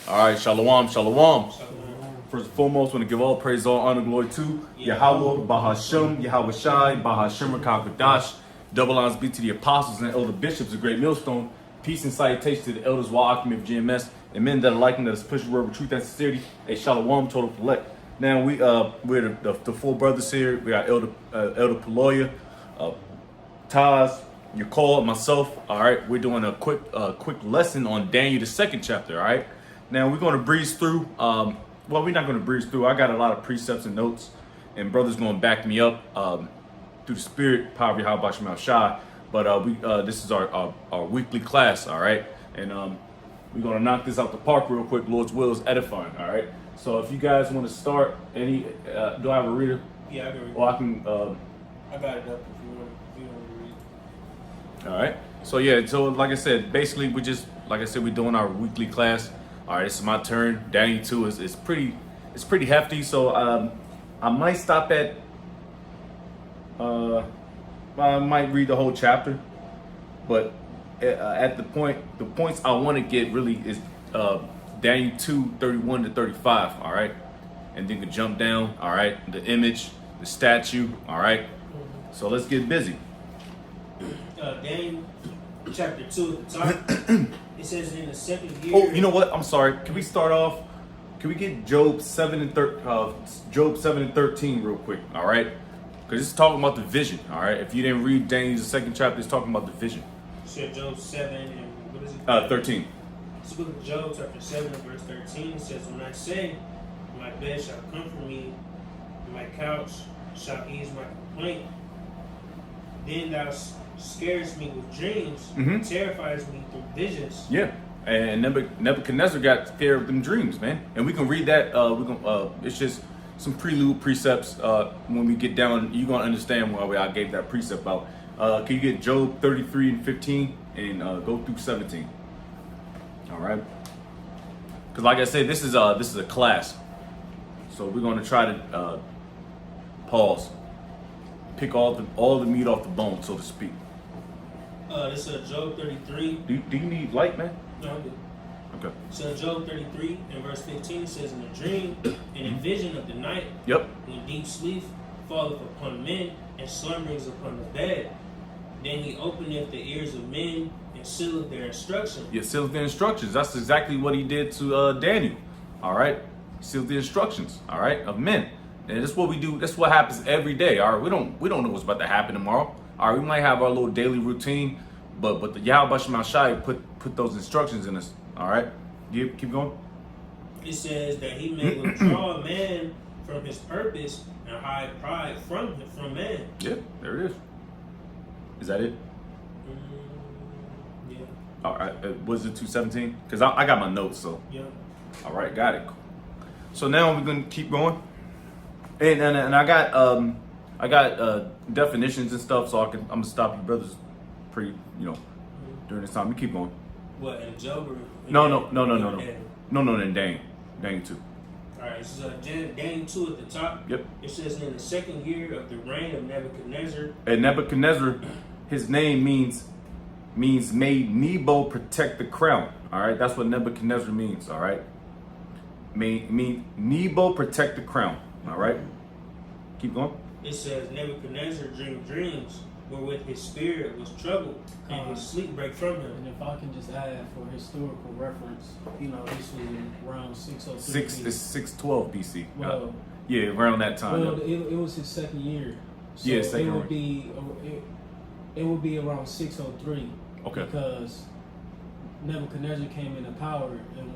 All right, shalom, shalom. First and foremost, want to give all praise, all honor, glory to Yahweh, Bahashem, Yahweh Shai, Bahashem, Rakakadash. Double honors be to the apostles and elder bishops of Great Millstone. Peace and salutation to the elders, Wa'akim of GMS, and men that are liking that is pushing the word of truth and sincerity. A shalom, total collect. Now we're the four brothers here. We got Elder Paloya, Taz, your call, myself. All right, we're doing a quick lesson on Daniel the second chapter. All right, now we're going to breeze through. Well, we're not going to breeze through. I got a lot of precepts and notes, and brothers going to back me up through the spirit, power of Yahweh Shema Shai. But this is our weekly class. All right, and we're going to knock this out the park real quick. Lord's will is edifying. All right. So if you guys want to start, do I have a reader? Yeah, I can read. Or I can. I got it up if you want to read. All right. So yeah. So like I said, basically we're doing our weekly class. All right. This is my turn. Daniel 2 is pretty hefty. So I might stop at. I might read the whole chapter, but at the points I want to get really is Daniel 2:31 to 35. All right, and then we can jump down. All right, the image, the statue. All right. So let's get busy. Daniel chapter 2 at the top. It says in the second year. Oh, you know what? I'm sorry. Can we start off? Can we get Job 7 and 13 real quick? All right, because it's talking about the vision. All right. If you didn't read Daniel's second chapter, it's talking about the vision. Said Job 7 and what is it? 13. This book of Job chapter 7 and verse 13 says, "When I say, my bed shall comfort me, and my couch shall ease my complaint, then thou scarest me with dreams, and terrifies me through visions." Yeah, and Nebuchadnezzar got scared of them dreams, man. And we can read that. It's just some prelude precepts. When we get down, you're gonna understand why I gave that precept out. Can you get Job 33 and 15 and go through 17? All right. Because like I said, this is a class, so we're gonna try to pause, pick all the meat off the bone, so to speak. This is Job 33. Do you need light, man? No, I'm good. Okay. So Job 33 and verse 15 says, "In a dream and in vision of the night, Yep. when deep sleep falleth upon men and slumberings upon the bed, then he openeth the ears of men and sealeth their instruction." Yeah, sealed the instructions. That's exactly what he did to Daniel. All right, sealed the instructions. All right, of men, and that's what we do. That's what happens every day. All right, we don't know what's about to happen tomorrow. All right, we might have our little daily routine, but the Yahweh Shema Shai put those instructions in us. All right, keep going. It says that he may withdraw a man from his purpose and hide pride from man. Yeah, there it is. Is that it? Yeah. All right, was it 2:17? Because I got my notes, so. Yeah. All right, got it. So now we're gonna keep going, and I got definitions and stuff, so I'm gonna stop you brothers during this time. We keep going. What, in Job or? No, in Daniel 2. Alright, so Daniel 2 at the top. Yep. It says, "In the second year of the reign of Nebuchadnezzar." And Nebuchadnezzar, his name means made Nebo protect the crown. All right, that's what Nebuchadnezzar means. All right, mean Nebo protect the crown. All right, keep going. It says, "Nebuchadnezzar dreamed dreams wherewith his spirit was troubled, and his sleep brake from him." And if I can just add for historical reference, this was around 603. 612 BC. Well, yeah, around that time. well, it was his second year. So Yeah, second it would be it would be around 603. Okay. Because Nebuchadnezzar came into power in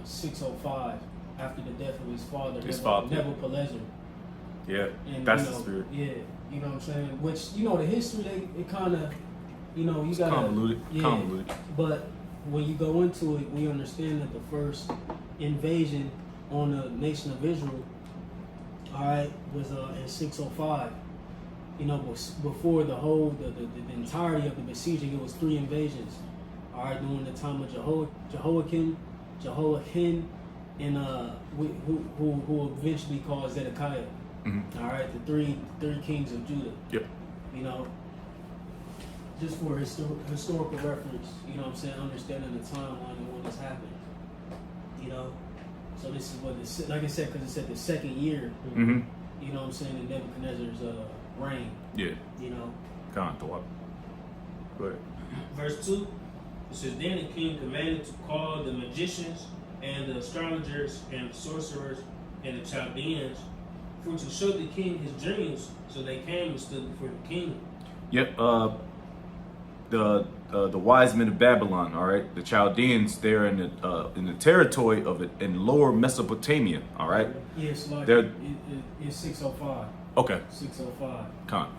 605 after the death of his father. His father. Nebuchadnezzar. Yeah, And, that's the spirit. Yeah, you know what I'm saying? Which, the history, it kind of, you It's got convoluted. Yeah, Convoluted. but when you go into it, we understand that the first invasion on the nation of Israel, all right, was in 605. Before the entirety of the besieging, it was 3 invasions. All right, during the time of Jehoiakim, and who eventually caused Zedekiah. Mm-hmm. All right, the three kings of Judah. Yep. Just for historical reference, understanding the timeline and when this happened. You know, so this is what like I said, because it said the second year. Mm-hmm. You know what I'm saying? In Nebuchadnezzar's reign. Yeah. You know. Can't thought. Go ahead. Verse 2, it says, Then the king commanded to call the magicians and the astrologers and the sorcerers and the Chaldeans for to show the king his dreams. So they came and stood before the king. Yep. The wise men of Babylon. All right. The Chaldeans. They're in the territory of it in Lower Mesopotamia. All right. Yes, like They're- it's 605. Okay. 605.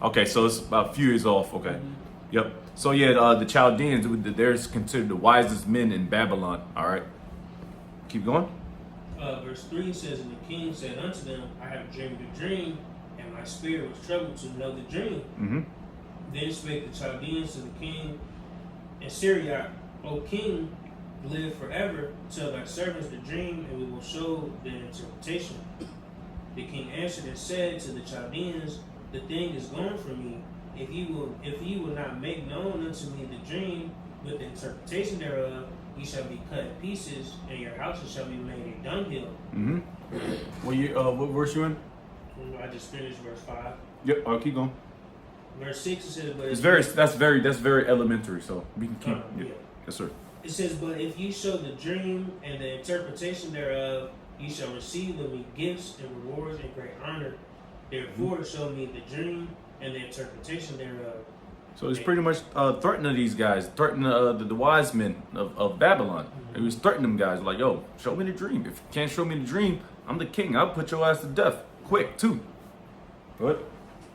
Okay. So it's about a few years off. Okay. Mhm. Yep. So yeah, the Chaldeans. They're considered the wisest men in Babylon. All right. Keep going. Verse 3 says, And the king said unto them, I have dreamed a dream, and my spirit was troubled to know the dream. Mm-hmm. Then spake the Chaldeans to the king in Syria, O king, live forever, tell thy servants the dream, and we will show the interpretation. The king answered and said to the Chaldeans, The thing is gone from me. If ye will not make known unto me the dream with the interpretation thereof, ye shall be cut in pieces, and your houses shall be made a dunghill. Mm-hmm. What verse you in? I just finished verse 5. Yep. I'll keep going. Verse 6 it says, But It's if that's very elementary. So we can keep. yeah. Yes, sir. It says, But if ye show the dream and the interpretation thereof, ye shall receive of me gifts and rewards and great honor. Therefore, show me the dream and the interpretation thereof. So it's pretty much threatening these guys, threatening the wise men of Babylon. He was threatening them guys like, yo, show me the dream. If you can't show me the dream, I'm the king. I'll put your ass to death quick, too. What?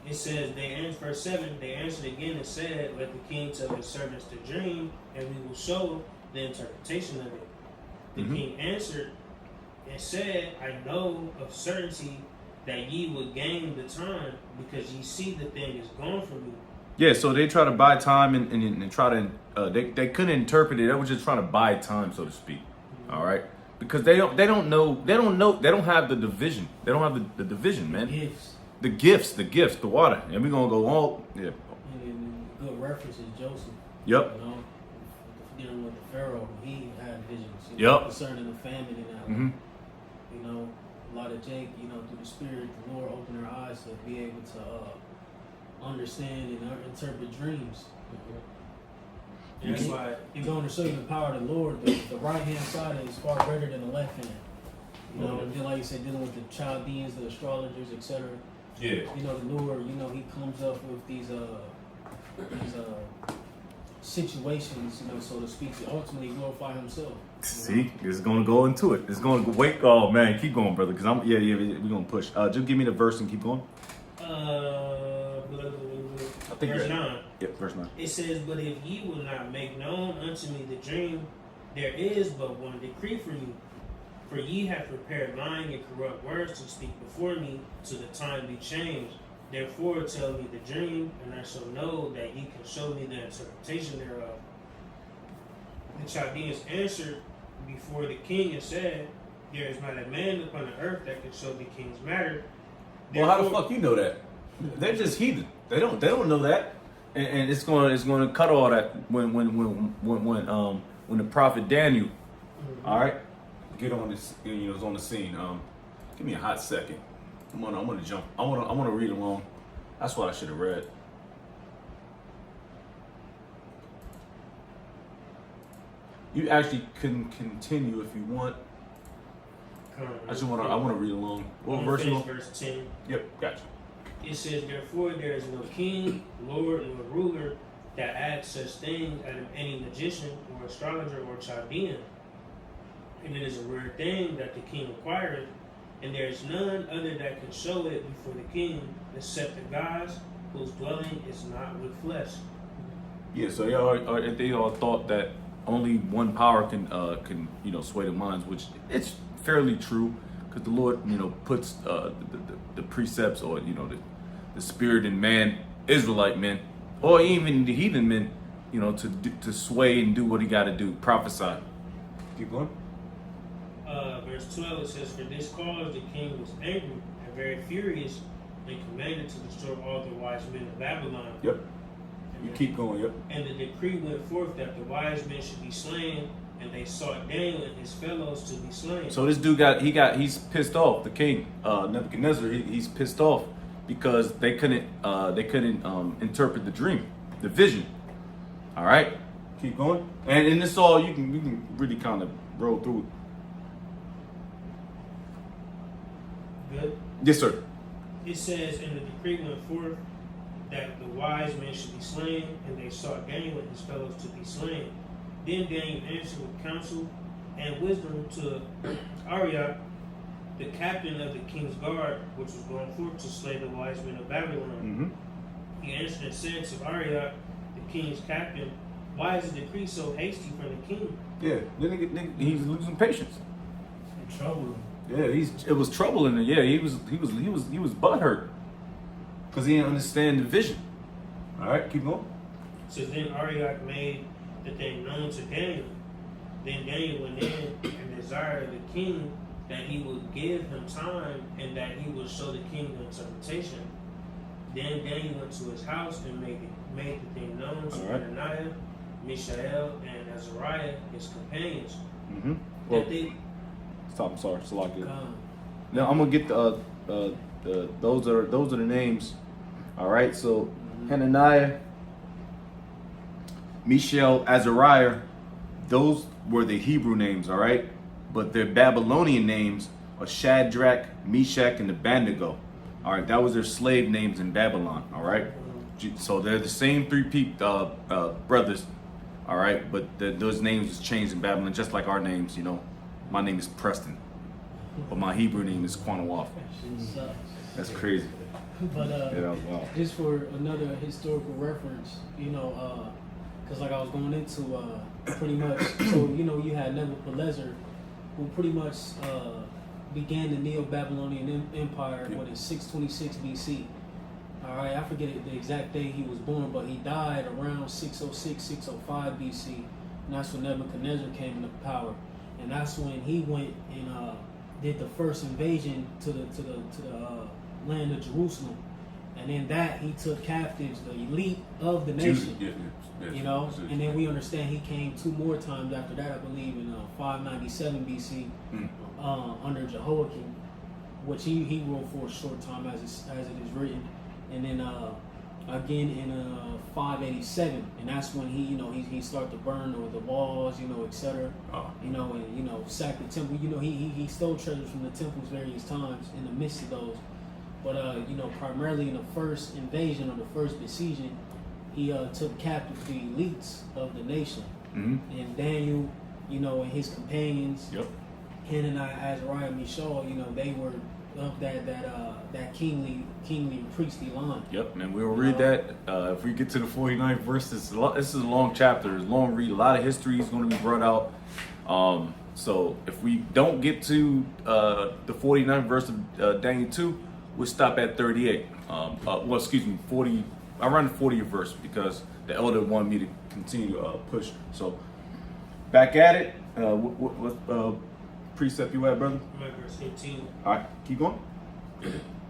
It says, verse 7, they answered again and said, Let the king tell his servants the dream, and we will show the interpretation of it. The Mhm. king answered and said, I know of certainty that ye will gain the time, because ye see the thing is gone from you. Yeah, so they try to buy time and try to, they couldn't interpret it. They were just trying to buy time, so to speak. All right? Because they don't have the division. They don't have the division, man. Gifts. The gifts, the water. And we're going to go all, yeah. And good reference is Joseph. Yep. You know, dealing with the Pharaoh, he had visions. Yep. Concerning the famine in that. Mm-hmm. You know, a lot of Jake, you know, through the Spirit, the Lord opened their eyes to be able to understand and interpret dreams. And that's why He's going to show you the power of the Lord. The right hand side is far greater than the left hand. You know, and then like you said, dealing with the Chaldeans, the astrologers, etc. Yeah. You know, the Lord, you know, he comes up with these situations, you know, so to speak, to ultimately glorify himself. See, it's gonna go into it. It's gonna go, wait. Oh man, keep going, brother. Cause we're gonna push. Just give me the verse and keep going. I think verse you're 9. Yep, verse 9. It says, But if ye will not make known unto me the dream, there is but one decree for you. For ye have prepared lying and corrupt words to speak before me, till the time be changed. Therefore tell me the dream, and I shall know that ye can show me the interpretation thereof. The Chaldeans answered before the king and said, There is not a man upon the earth that can show the king's matter. Well, how the Therefore- fuck you know that? They're just heathen. They don't know that, and it's gonna cut all that when the prophet Daniel, all right, get on this, you know, is on the scene. Give me a hot second. I'm gonna jump. I wanna read along. That's what I should have read. You actually can continue if you want. I wanna read along. What verse you on? Verse 10. Yep, gotcha. It says, Therefore there is no king, lord, nor ruler that adds such things as any magician or astrologer or Chaldean. And it is a rare thing that the king acquireth, and there is none other that can show it before the king, except the gods whose dwelling is not with flesh. Yeah, so they all thought that only one power can you know, sway the minds, which it's fairly true, because the Lord, you know, puts the precepts, or you know, the spirit in man, Israelite men, or even the heathen men, you know, to sway and do what he got to do, prophesy. Keep going. Verse 12, it says, For this cause the king was angry and very furious, and commanded to destroy all the wise men of Babylon. Yep. You keep going. Yep. And the decree went forth that the wise men should be slain, and they sought Daniel and his fellows to be slain. So this dude he's pissed off. The king Nebuchadnezzar, he's pissed off because they couldn't interpret the dream, the vision. All right, keep going. And in this all, you can really kind of roll through it. Good. Yes, sir. It says, and the decree went forth that the wise men should be slain, and they sought Daniel and his fellows to be slain. Then Daniel answered with counsel and wisdom to Arioch, the captain of the king's guard, which was going forth to slay the wise men of Babylon. He answered and said to Arioch, the king's captain, why is the decree so hasty from the king? Yeah, he's losing patience. In trouble. Yeah, it was trouble in there. Yeah, he was butthurt because he didn't understand the vision. All right, keep going. It says, then Arioch made the thing known to Daniel. Then Daniel went in and desired the king that he would give him time and that he would show the king the interpretation. Then Daniel went to his house and made the thing known to Hananiah, Mishael, and Azariah, his companions. Well, That they stop. I'm sorry, Salakia. Now I'm gonna get the those are the names. All right, so Hananiah, Mishael, Azariah, those were the Hebrew names. All right, but their Babylonian names are Shadrach, Meshach, and Abednego. All right, that was their slave names in Babylon. All right, so they're the same three brothers. All right, but those names was changed in Babylon, just like our names. You know, my name is Preston, but my Hebrew name is Quanawaf. That's crazy. But wow. just for another historical reference, you know, because like I was going into pretty much, so you know, you had Nebuchadnezzar, who pretty much began the Neo-Babylonian Empire in 626 BC. All right, I forget the exact day he was born, but he died around 606, 605 BC, and that's when Nebuchadnezzar came into power, and that's when he went and did the first invasion to the land of Jerusalem, and in that he took captives the elite of the nation. You know, and then we understand he came 2 more times after that, I believe, in 597 BC under Jehoiakim, which he ruled for a short time, as it is written, and then again in 587, and that's when he started to burn the walls, etc. And sack the temple. He stole treasures from the temples various times in the midst of those. But primarily in the first invasion or the first besieging, he took captive the elites of the nation. And Daniel, and his companions, Hananiah, Azariah, Mishael, they were of that kingly priestly line. And we'll read that if we get to the 49th verse. This is a long chapter. It's a long read. A lot of history is going to be brought out. So if we don't get to the 49th verse of Daniel 2, we'll stop at 38. 40. Around the 40th verse, because the elder wanted me to continue to push. So back at it. What precept you at, brother? I'm at verse 18. All right, keep going.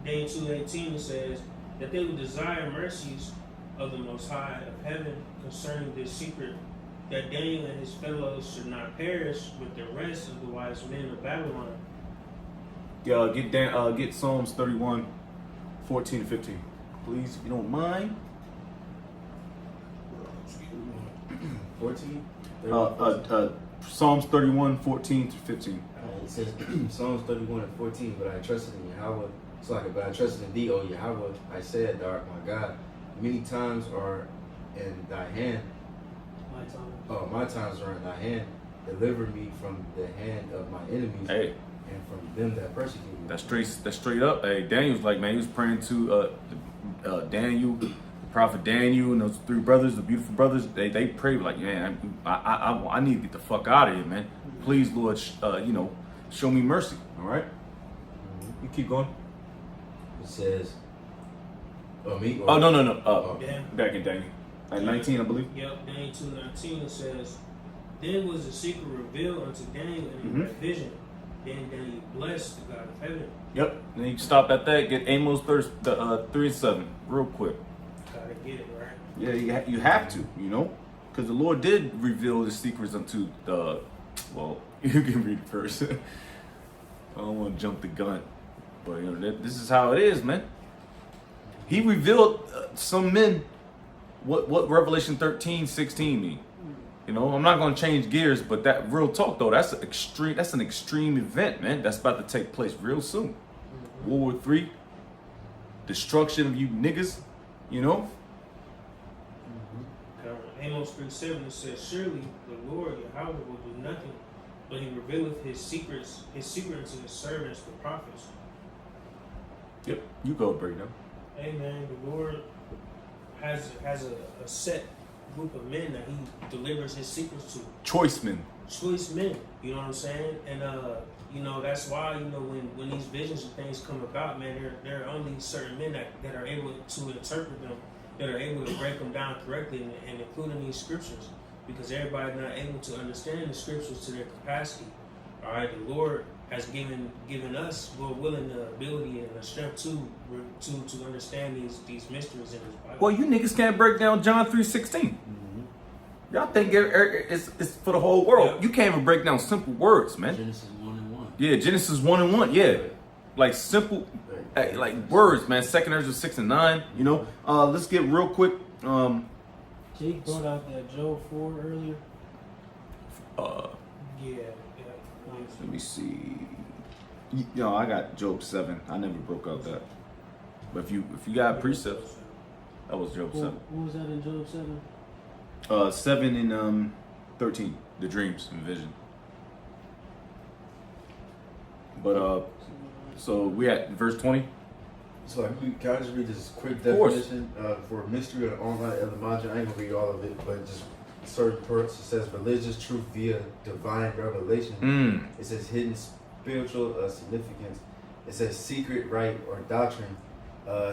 Daniel 2:18, it says that they would desire mercies of the Most High of heaven concerning this secret, that Daniel and his fellows should not perish with the rest of the wise men of Babylon. Get Psalms 31, 14 to 15. Please, if you don't mind. 14? Psalms 31, 14 to 15. It says Psalms 31 and 14, but I trusted in Yahweh. But I trusted in thee, O Yahweh. I said, thou art my God. Many times are in thy hand. My times are in thy hand. Deliver me from the hand of my enemies. Hey. And from them that persecute me. That's straight up. Hey, Daniel's like, man, he was praying to Daniel, the prophet Daniel, and those 3 brothers, the beautiful brothers. They prayed like, man, I need to get the fuck out of here, man. Please, Lord, show me mercy. All right. You keep going. It says, me? Or, no. Yeah. Back in Daniel. At 19, I believe. Yep, Daniel 2:19, it says, then was the secret revealed unto Daniel in a vision. Then Daniel blessed the God of heaven. Yep. And you can stop at that. Get Amos 3:7 real quick. Gotta get it right. Yeah, you have to, because the Lord did reveal the secrets unto Well, you can read it first. I don't want to jump the gun, but you know this is how it is, man. He revealed some men what Revelation 13:16 mean. You know, I'm not gonna change gears, but that real talk though, that's an extreme event, man. That's about to take place real soon. World War III, destruction of you niggas, you know. Amos 3:7 it says, "Surely the Lord Yahweh will do nothing, but He revealeth His secrets to His servants, the prophets." Yep, you go break down. Amen. The Lord has a set group of men that He delivers His secrets to. Choice men. Choice men. You know what I'm saying? And you know, that's why, you know, when these visions and things come about, man, there are only certain men that are able to interpret them, that are able to break them down correctly and including these scriptures, because everybody's not able to understand the scriptures to their capacity. All right, the Lord has given us, Lord willing, the ability and the strength to understand these mysteries in His Bible. Well, you niggas can't break down John 3:16. Y'all think it's for the whole world. Yeah. You can't even break down simple words, man. Genesis 1:1. Yeah, Genesis 1:1. Yeah, like simple, like words, man. 2 Ezra 6:9. You know. Let's get real quick. Jake brought out that Job 4 earlier. Yeah. Let me see. You know, I got Job 7. I never broke out that. But if you got precepts, that was Job 7. What was that in Job 7? 7 and 13. The dreams and vision. But so we at verse 20. So can I just read this quick course. definition for mystery or online etymology? I ain't gonna read all of it, but just certain parts. It says religious truth via divine revelation. It says hidden spiritual significance. It says secret rite or doctrine.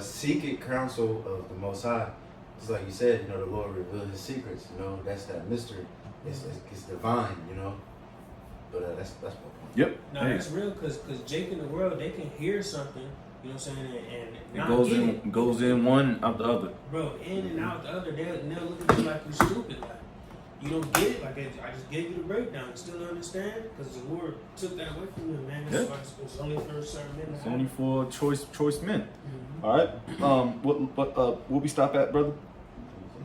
Secret counsel of the Most High. Just like you said, you know, the Lord revealed His secrets. You know, that's that mystery. It's divine. You know, but that's my point. Yep. No, that's real, because Jake in the world, they can hear something, you know what I'm saying, and It not goes get in, it. goes in one out the other. Bro, in and out the other, they'll look at you like you're stupid. Like, you don't get it. Like, I just gave you the breakdown. You still don't understand? Because the Lord took that away from them, man. That's Yeah. why it's only for certain men. It's only for choice men. Mm-hmm. All right. What we stop at, brother?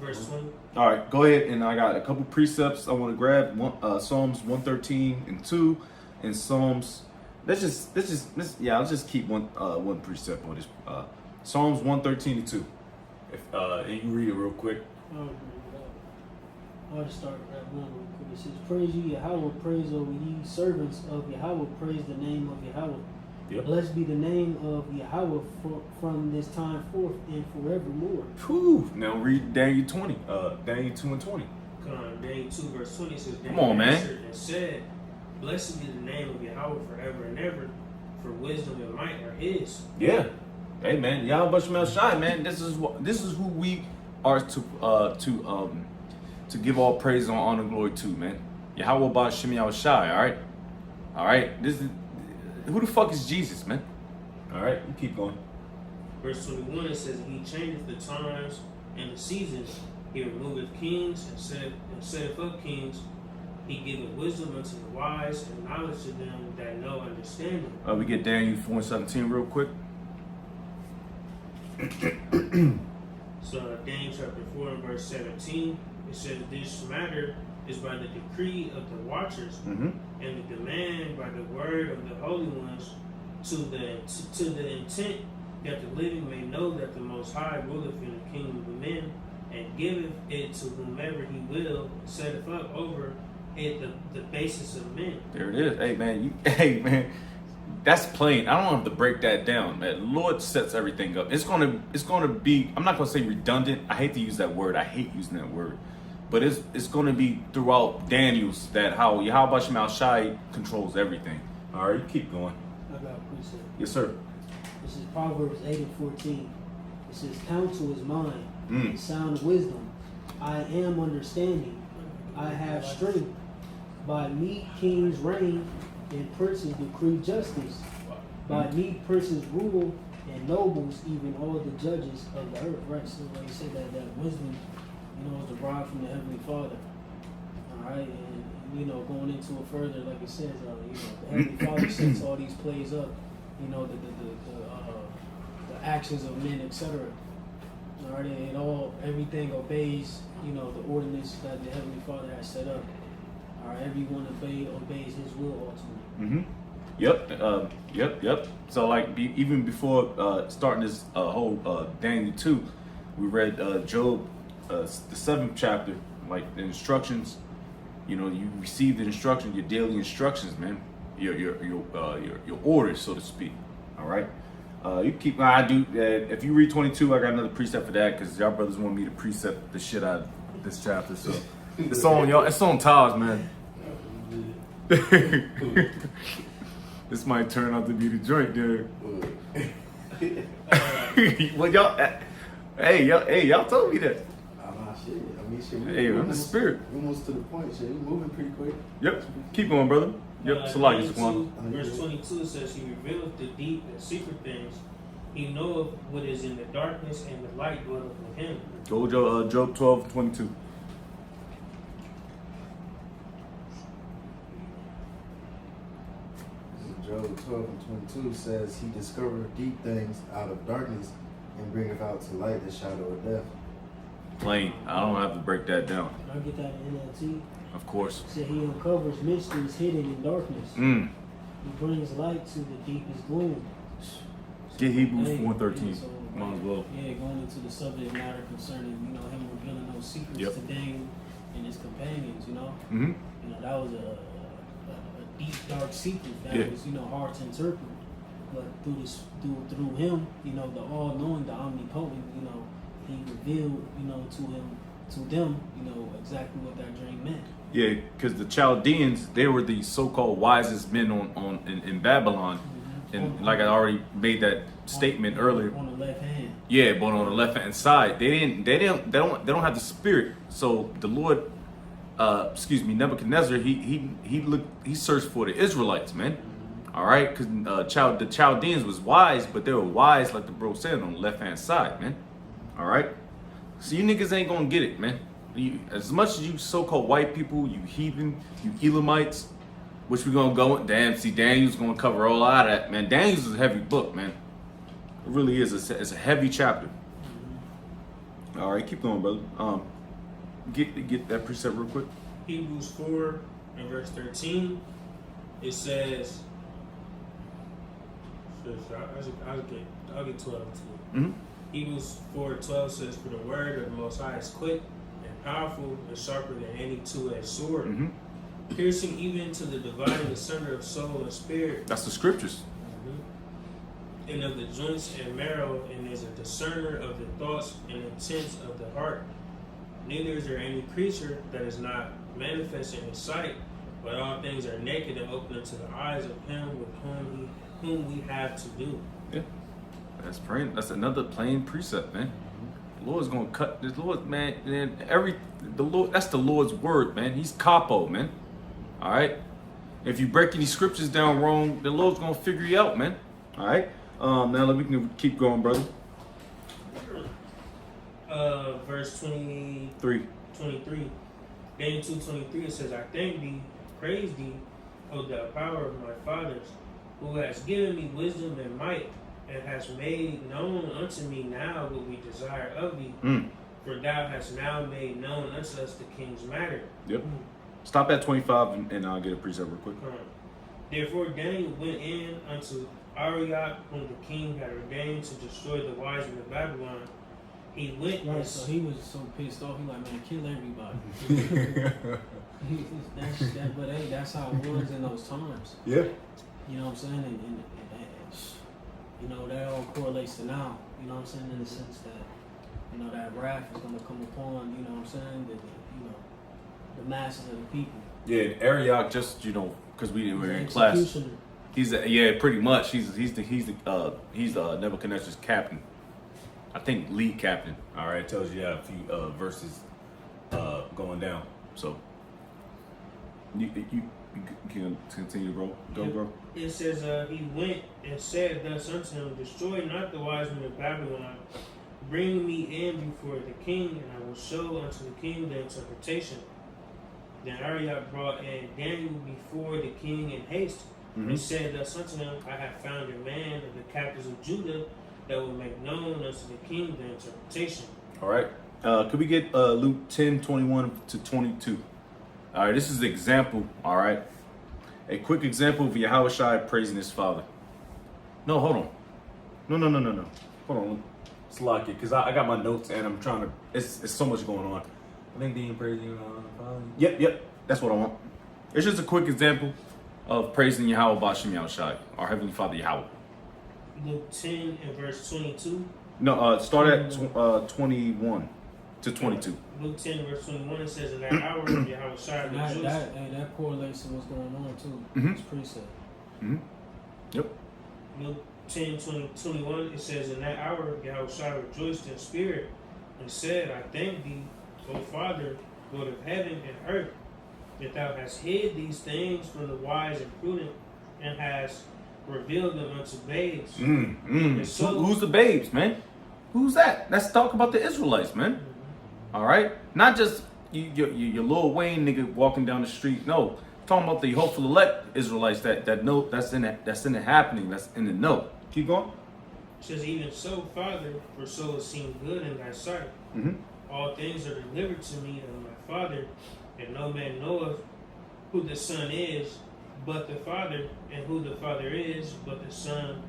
Verse 20. All right, go ahead. And I got a couple precepts I want to grab. Psalms 113 and 2, and Psalms. I'll just keep one precept on this. Psalms 113 and 2. If and you read it real quick. I'll just start at 1 real quick. It says, "Praise you, Yahweh, praise over ye servants of Yahweh, praise the name of Yahweh. Yep. Blessed be the name of Yahweh from this time forth and forevermore." Whew. Now read Daniel 20. Daniel 2 and 20. Come on, Daniel 2, verse 20 says, Come on, man. answered and said, "Blessed be the name of Yahweh forever and ever, for wisdom and might are His." Yeah. Hey man, y'all bunch of shy, man. This is who we are to give all praise and honor and glory to, man. Yahweh Ba Shem Yahweh Shai, all right. Who the fuck is Jesus, man? All right, you keep going. Verse 21 it says, "He changeth the times and the seasons. He removeth kings and setteth up kings. He giveth wisdom unto the wise and knowledge to them that know understanding." We get Daniel 4 and 17 real quick. So Daniel chapter 4 and verse 17, it says, "This matter is by the decree of the watchers, Mm-hmm. and the demand by the word of the holy ones, to the intent that the living may know that the Most High ruleth in the kingdom of the men, and giveth it to whomever He will, and setteth up over it the basis of men." There it is. Hey man, that's plain. I don't have to break that down, man. Lord sets everything up. It's gonna be. I'm not gonna say redundant. I hate to use that word. I hate using that word. But it's gonna be throughout Daniel's that how Yahweh Shem Shai controls everything. All right, you keep going. I got a precept. Yes, sir. This is Proverbs 8 and 14. It says, "Counsel is mine, Mm. sound wisdom. I am understanding. I have strength. By me kings reign, and princes decree justice. By me princes rule, and nobles, even all the judges of the earth." Right, so like you said, that wisdom, is derived from the Heavenly Father. All right, and you know, going into it further, like it says, you know, the Heavenly Father sets all these plays up, you know, the actions of men, etc. All right, and everything obeys, you know, the ordinance that the Heavenly Father has set up. All right, everyone obeys His will ultimately. Yep. So like even before starting this whole Daniel 2, we read Job, the 7th chapter, like the instructions. You know, you receive the instructions, your daily instructions, man. Your orders, so to speak. All right. You keep. I do. If you read 22, I got another precept for that because y'all brothers want me to precept the shit out of this chapter. So it's on y'all. It's on Taj, man. This might turn out to be the joint, dude. Well, y'all. Hey, y'all told me that. Shit. I mean, shit. Hey, I'm the spirit. We almost to the point. Shit, we moving pretty quick. Yep. Keep going, brother. Yep. Salaki, Swan. Verse 22 says, He revealeth the deep and secret things. He knoweth what is in the darkness, and the light dwelleth with Him. Go Job 12:22. Job 12:22 says, He discovereth deep things out of darkness and bringeth out to light the shadow of death. Plain. I don't have to break that down. Can I get that in NLT? Of course. It said He uncovers mysteries hidden in darkness. He brings light to the deepest gloom. Get Hebrews Hey, 4:13. so, Might as well. Yeah, going into the subject matter concerning, you know, Him revealing those secrets Yep. to Daniel and his companions, you know. Mm-hmm. You know, that was a deep, dark secret that was, you know, hard to interpret. But through Him, you know, the all-knowing, the omnipotent, you know, He revealed, you know, to them, you know, exactly what that dream meant. Yeah, because the Chaldeans, they were the so-called wisest men in Babylon, and like I already made that statement earlier. On the left hand. Yeah, but on the left hand side, they don't have the spirit. So the Lord, Nebuchadnezzar, he searched for the Israelites, man. All right, because the Chaldeans was wise, but they were wise, like the bro said, on the left hand side, man. All right, so you niggas ain't gonna get it, man. As much as you so-called white people, you heathen, you Elamites, which we gonna go. Damn, see, Daniel's gonna cover all out of that, man. Daniel's is a heavy book, man. It really is. It's a heavy chapter. All right, keep going, brother. Get that precept real quick. Hebrews 4 and verse 13. It says, I'll get 12 to it. Mm-hmm. Hebrews 4:12 says, For the word of the Most High is quick and powerful and sharper than any two-edged sword, Mm-hmm. piercing even to the dividing asunder of soul and spirit, That's the scriptures. and of the joints and marrow, and is a discerner of the thoughts and intents of the heart. Neither is there any creature that is not manifest in His sight, but all things are naked and open unto the eyes of Him with whom we have to do. Yeah, that's another plain precept, man. The Lord's gonna cut this Lord, man. The Lord, that's the Lord's word, man. He's capo, man. All right. If you break any scriptures down wrong, the Lord's gonna figure you out, man. All right. Now we can keep going, brother. Verse 23. Daniel 2:23, it says, I thank thee, praise thee, O thou power of my fathers, who has given me wisdom and might, and has made known unto me now what we desire of thee. For thou hast now made known unto us the king's matter. Yep. Stop at 25 and I'll get a precept real quick. Therefore Daniel went in unto Arioch, whom the king had ordained to destroy the wise men of Babylon. He went Right, and so he was so pissed off. He like, man, kill everybody. But hey, that's how it was in those times. Yeah. You know what I'm saying? And you know, that all correlates to now. You know what I'm saying? In the sense that, you know, that wrath is going to come upon, you know what I'm saying? The masses of the people. Yeah, Arioch, just because we were in class. Executioner. He's pretty much. He's Nebuchadnezzar's captain. I think lead captain. All right, tells you a few verses going down. So you can continue, bro. Go, bro. It says, he went and said thus unto him, Destroy not the wise men of Babylon, bring me in before the king, and I will show unto the king the interpretation. Then Arioch brought in Daniel before the king in haste, and said thus unto him, I have found a man of the captives of Judah that will make known unto the king the interpretation. All right. Could we get Luke 10:21 to 22? All right, this is the example. All right. A quick example of Yahushua praising his father. No, hold on. No. Hold on. It's lock it, because I got my notes and I'm trying to, it's so much going on. I think being praising father. Yep. That's what I want. It's just a quick example of praising Yahweh Bashem Yahushua, our Heavenly Father Yahweh. Luke 10 and verse 22. No, start at 21 to 22. Luke 10 verse 21, it says, in that hour Yahushua And that, rejoiced. that correlates to what's going on too. Mhm. It's precept. Yep. Luke 10, 21, it says, in that hour Yahushua rejoiced in spirit and said, I thank thee, O Father, Lord of heaven and earth, that thou hast hid these things from the wise and prudent, and hast revealed them unto babes. Who's the babes, man? Who's that? Let's talk about the Israelites, man. All right, not just your Lil Wayne nigga walking down the street. No, talking about the hopeful elect Israelites that know that's in the happening. That's in the know. Keep going. It says, even so, Father, for so it seemed good in thy sight. All things are delivered to me of my Father, and no man knoweth who the Son is but the Father, and who the Father is but the Son,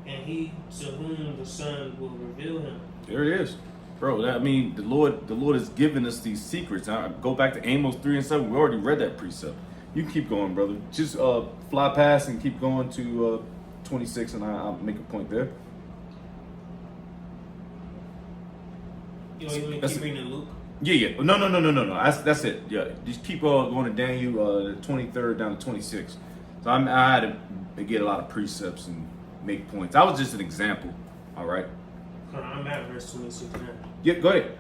and he to whom the Son will reveal him. There it is, bro. I mean, the Lord has given us these secrets. I go back to Amos 3 and 7. We already read that precept. You can keep going, brother. Just fly past and keep going to 26, and I'll make a point there. You want me to keep reading Luke? Yeah. No. That's it. Yeah, just keep going to Daniel, the 23rd down to 26. So I had to get a lot of precepts and make points. I was just an example. All right. I'm at verse 26 now. Yeah, go ahead.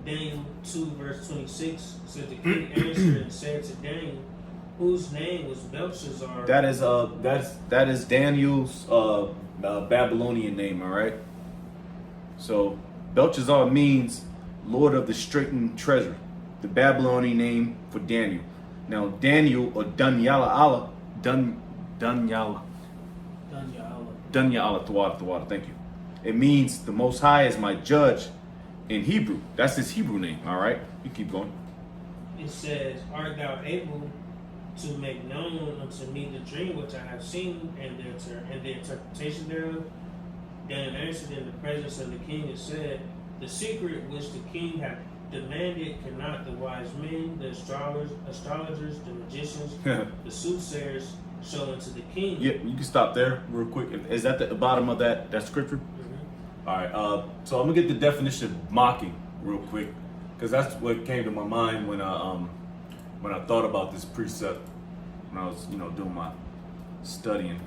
Daniel 2 verse 26 says, the king answered and said to Daniel, whose name was Belshazzar. That is Daniel's Babylonian name. All right. So Belshazzar means Lord of the straitened treasure, the Babylonian name for Daniel. Now Daniel, or Dunyala Allah, Dunyala Thawada, thank you. It means the Most High is my judge in Hebrew. That's his Hebrew name. All right, you keep going. It says, art thou able to make known unto me the dream which I have seen, and the interpretation thereof? Daniel answered in the presence of the king and said, the secret which the king hath demanded cannot the wise men, the astrologers, the magicians, the soothsayers show unto the king. Yeah, you can stop there real quick. Is that the bottom of that scripture? All right. So I'm gonna get the definition of mocking real quick, because that's what came to my mind when I thought about this precept when I was doing my studying.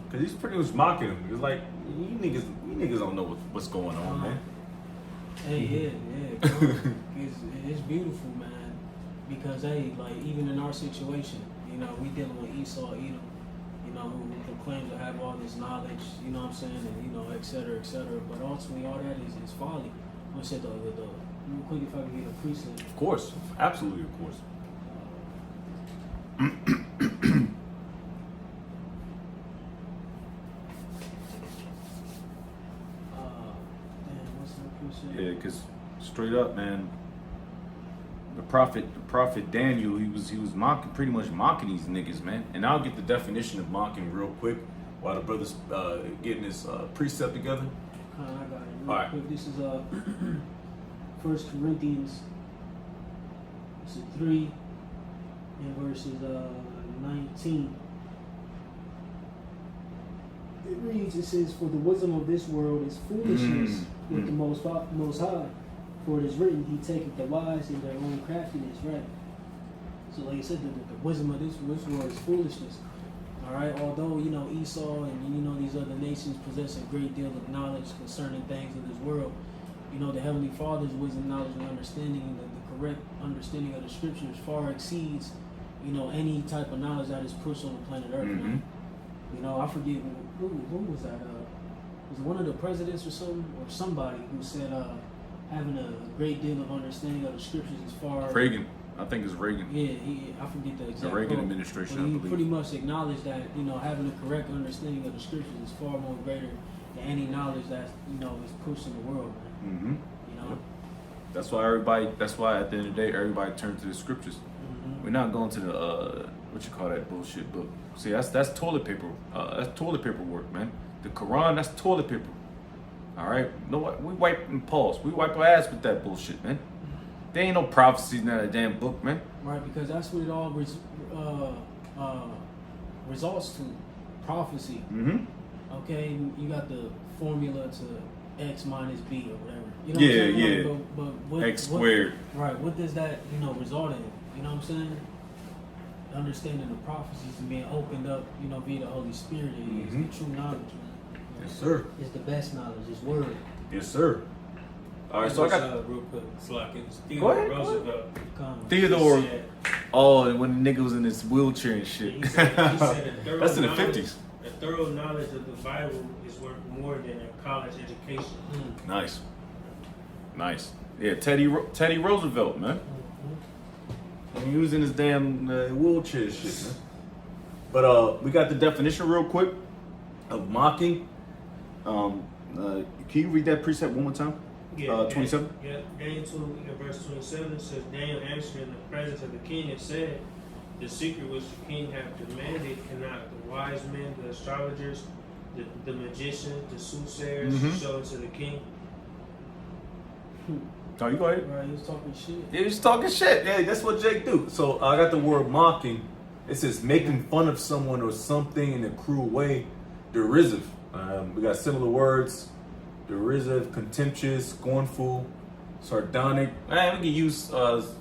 Because he's pretty much mocking him. It's like you niggas don't know what's going on, man. Hey, yeah. It's beautiful, man. Because hey, like even in our situation, we dealing with Esau, Edom, who claims to have all this knowledge, you know what I'm saying, and et cetera, et cetera. But ultimately, all that is folly. I'm gonna say the real quick if I can get a precept. Of course, absolutely, of course. Yeah, because straight up, man, the prophet Daniel, he was pretty much mocking these niggas, man. And I'll get the definition of mocking real quick while the brother's getting his precept together. I got it. All right. Quick. This is 1 Corinthians 3 and verses 19. It reads, it says, for the wisdom of this world is foolishness with the most High. For it is written, he taketh the wise in their own craftiness, right? So like I said, the wisdom of this world is foolishness. All right, although, Esau and, these other nations possess a great deal of knowledge concerning things of this world, the Heavenly Father's wisdom, knowledge, and understanding, and the correct understanding of the Scriptures far exceeds, any type of knowledge that is pushed on the planet Earth, man. I forget, who was that? Was it one of the presidents or something? Or somebody who said having a great deal of understanding of the Scriptures as far... Reagan. I think it's Reagan. Yeah, I forget the exact The Reagan quote. administration, But I he believe. pretty much acknowledged that, you know, having a correct understanding of the scriptures is far more greater than any knowledge that, you know, is pushed in the world, man. Mm-hmm. You know? Yep. That's why at the end of the day, everybody turns to the scriptures. Mm-hmm. We're not going to the what you call that bullshit book. See, that's toilet paper. That's toilet paper work, man. The Quran, that's toilet paper. All right, no, we wipe and pause. We wipe our ass with that bullshit, man. There ain't no prophecies in that damn book, man. Right, because that's what it all results to, prophecy. Mm-hmm. Okay, you got the formula to X minus B or whatever. You know Yeah, what I'm saying? yeah. But what, X squared. Right, what does that, you know, result in? You know what I'm saying? Understanding the prophecies and being opened up, you know, via the Holy Spirit is Mhm. the true knowledge, man. Yes, sir. It's the best knowledge, it's word. Yes, sir. All right, so I got real quick. It's like it's Go Theodore ahead, go Roosevelt. Come. Theodore. He said- Oh, when the nigga was in his wheelchair and shit. He said a thorough That's in the knowledge- 50s. A thorough knowledge of the Bible is worth more than a college education. Mm. Nice. Nice. Yeah, Teddy Roosevelt, man. Mhm. He was in his damn wheelchair and shit, man. But we got the definition real quick of mocking. Can you read that precept one more time? 27? Yeah, Daniel 2 and verse 27 says, Daniel answered in the presence of the king and said, the secret which the king hath demanded cannot the wise men, the astrologers, the magicians, the soothsayers Mhm. show to the king. Oh, you go ahead. Right, he was talking shit. Yeah, he's talking shit. Yeah, that's what Jake do. So I got the word mocking. It says making fun of someone or something in a cruel way. Derisive. We got similar words. Derisive, contemptuous, scornful, sardonic. We can use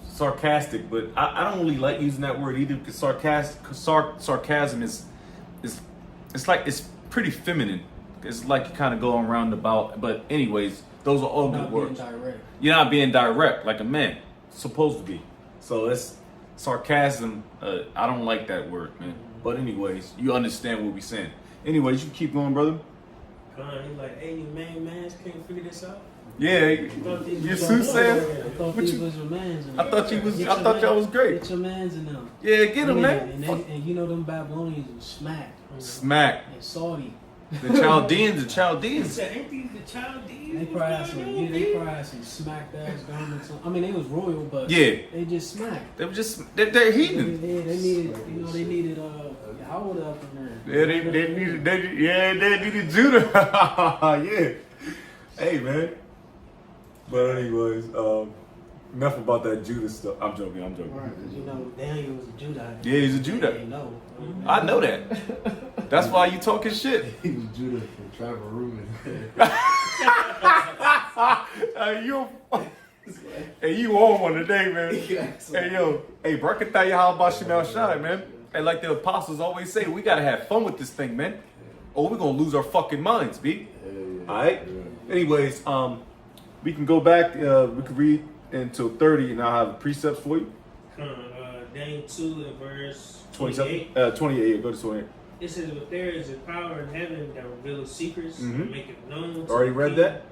sarcastic, but I don't really like using that word either because sarcasm is it's like it's pretty feminine. It's like you kind of go around about. But anyways, those are all good Not being words. direct. You're not being direct like a man supposed to be. So it's sarcasm. I don't like that word, man. But anyways, you understand what we're saying. Anyways, you keep going, brother. He's like, hey, you man, can't figure this out. Yeah, your soothsayer. I thought What these you- was your mans in I them. thought you was. Get I your thought man- y'all was great. Get your mans in them. Yeah, get him, Yeah, man. And, Fuck. and you know them Babylonians was smacked. Smack And Saudi. the Chaldeans. The He Chaldeans. said, ain't these the Chaldeans? They probably had some, yeah, they probably had some smacked ass garments. I mean, they was royal, but Yeah, they just smacked. they were just. They're heathen. Yeah, they needed, you know, they needed Howard up in there. Yeah, they needed Judah. Yeah. Hey, man. But anyways, enough about that Judah stuff. I'm joking. Right, 'cause you know Daniel was a Judite. Yeah, he's a Judite. They know. I know that. That's why you talking shit. He was Judah from Trevor Rubin. You on one today, man. Hey, yo. Hey, Barakatah how about Shemal Shai, man. And like the apostles always say, we gotta have fun with this thing, man. Or we're gonna lose our fucking minds, B. Alright? Anyways, we can go back, we can read until 30 and I'll have precepts for you. Daniel 2 and verse 27? 28. 28, go to 28. It says, but there is a power in heaven that revealeth secrets Mhm. and maketh known to Already the read king that?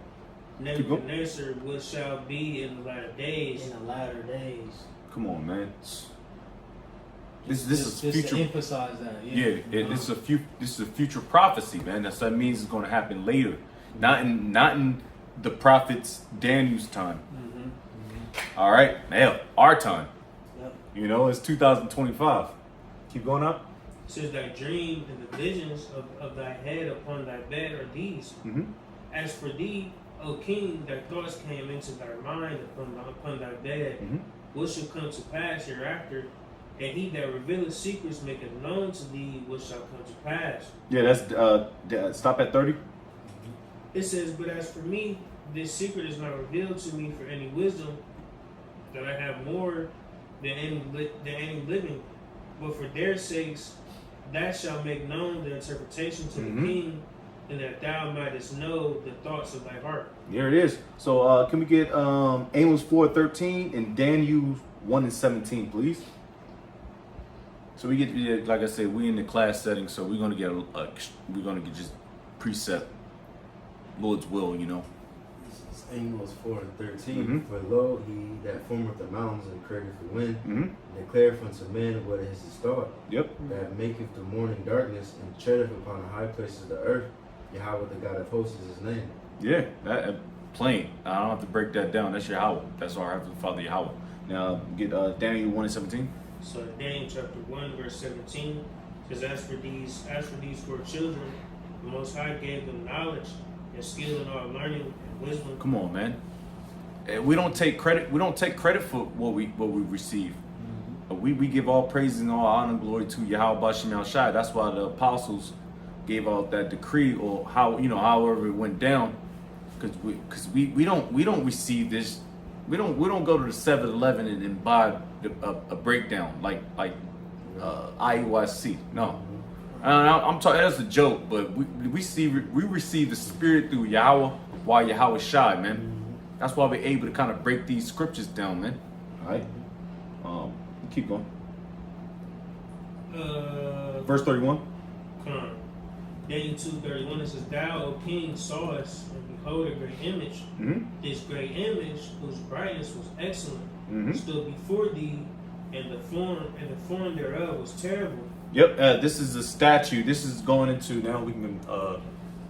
Nebuchadnezzar what shall be in the latter days. In the latter days. Come on, man. This is Just to future. emphasize that. Yeah, this is a future prophecy, man. That means it's going to happen later, not in the prophet's Daniel's time. Mm-hmm. All right, now our time. Yep. You know, it's 2025. Keep going up. It says, thy dream and the visions of thy head upon thy bed are these. Mm-hmm. As for thee, O king, thy thoughts came into thy mind upon thy bed. Mm-hmm. What shall come to pass hereafter? And he that revealeth secrets maketh known to thee what shall come to pass. Yeah, that's stop at 30. It says, but as for me, this secret is not revealed to me for any wisdom, that I have more than any living, but for their sakes, that shall make known the interpretation to Mhm. the king, and that thou mightest know the thoughts of thy heart. There it is. So can we get Amos 4:13 and Daniel 1:17, please? So we get, like I said, we in the class setting, so we're gonna get we're gonna get just precept, Lord's will, you know. Amos 4 and 13. Mhm. For lo, he that formeth the mountains and createth the wind, Mm-hmm. declareth unto men what is his thought, Yep. that maketh the morning darkness, and treadeth upon the high places of the earth. Yahweh the God of hosts is his name. Yeah, that plain. I don't have to break that down. That's Yahweh. That's our Heavenly Father Yahweh. Now get Daniel 1 and 17. So Daniel chapter 1, verse 17 says, As for these 4 children, the Most High gave them knowledge and skill in all learning and wisdom. Come on, man. We don't take credit. We don't take credit for what we receive. We give all praise and all honor and glory to Yahweh Bashem Shai. That's why the apostles gave out that decree, or however it went down, because we don't receive this. We don't go to the 7-Eleven and buy a breakdown like IUIC. No, I'm talking. That's a joke, but we receive the Spirit through Yahweh, while Yahweh Shai, man. That's why we're able to kind of break these scriptures down, man. All right. Keep going. Verse 31. Come. Daniel 2:31, it says, Thou, O king, sawest, and behold a great image. Mm-hmm. This great image, whose brightness was excellent, Mm-hmm. stood before thee, and the form thereof was terrible. Yep. This is a statue. This is going into, now we can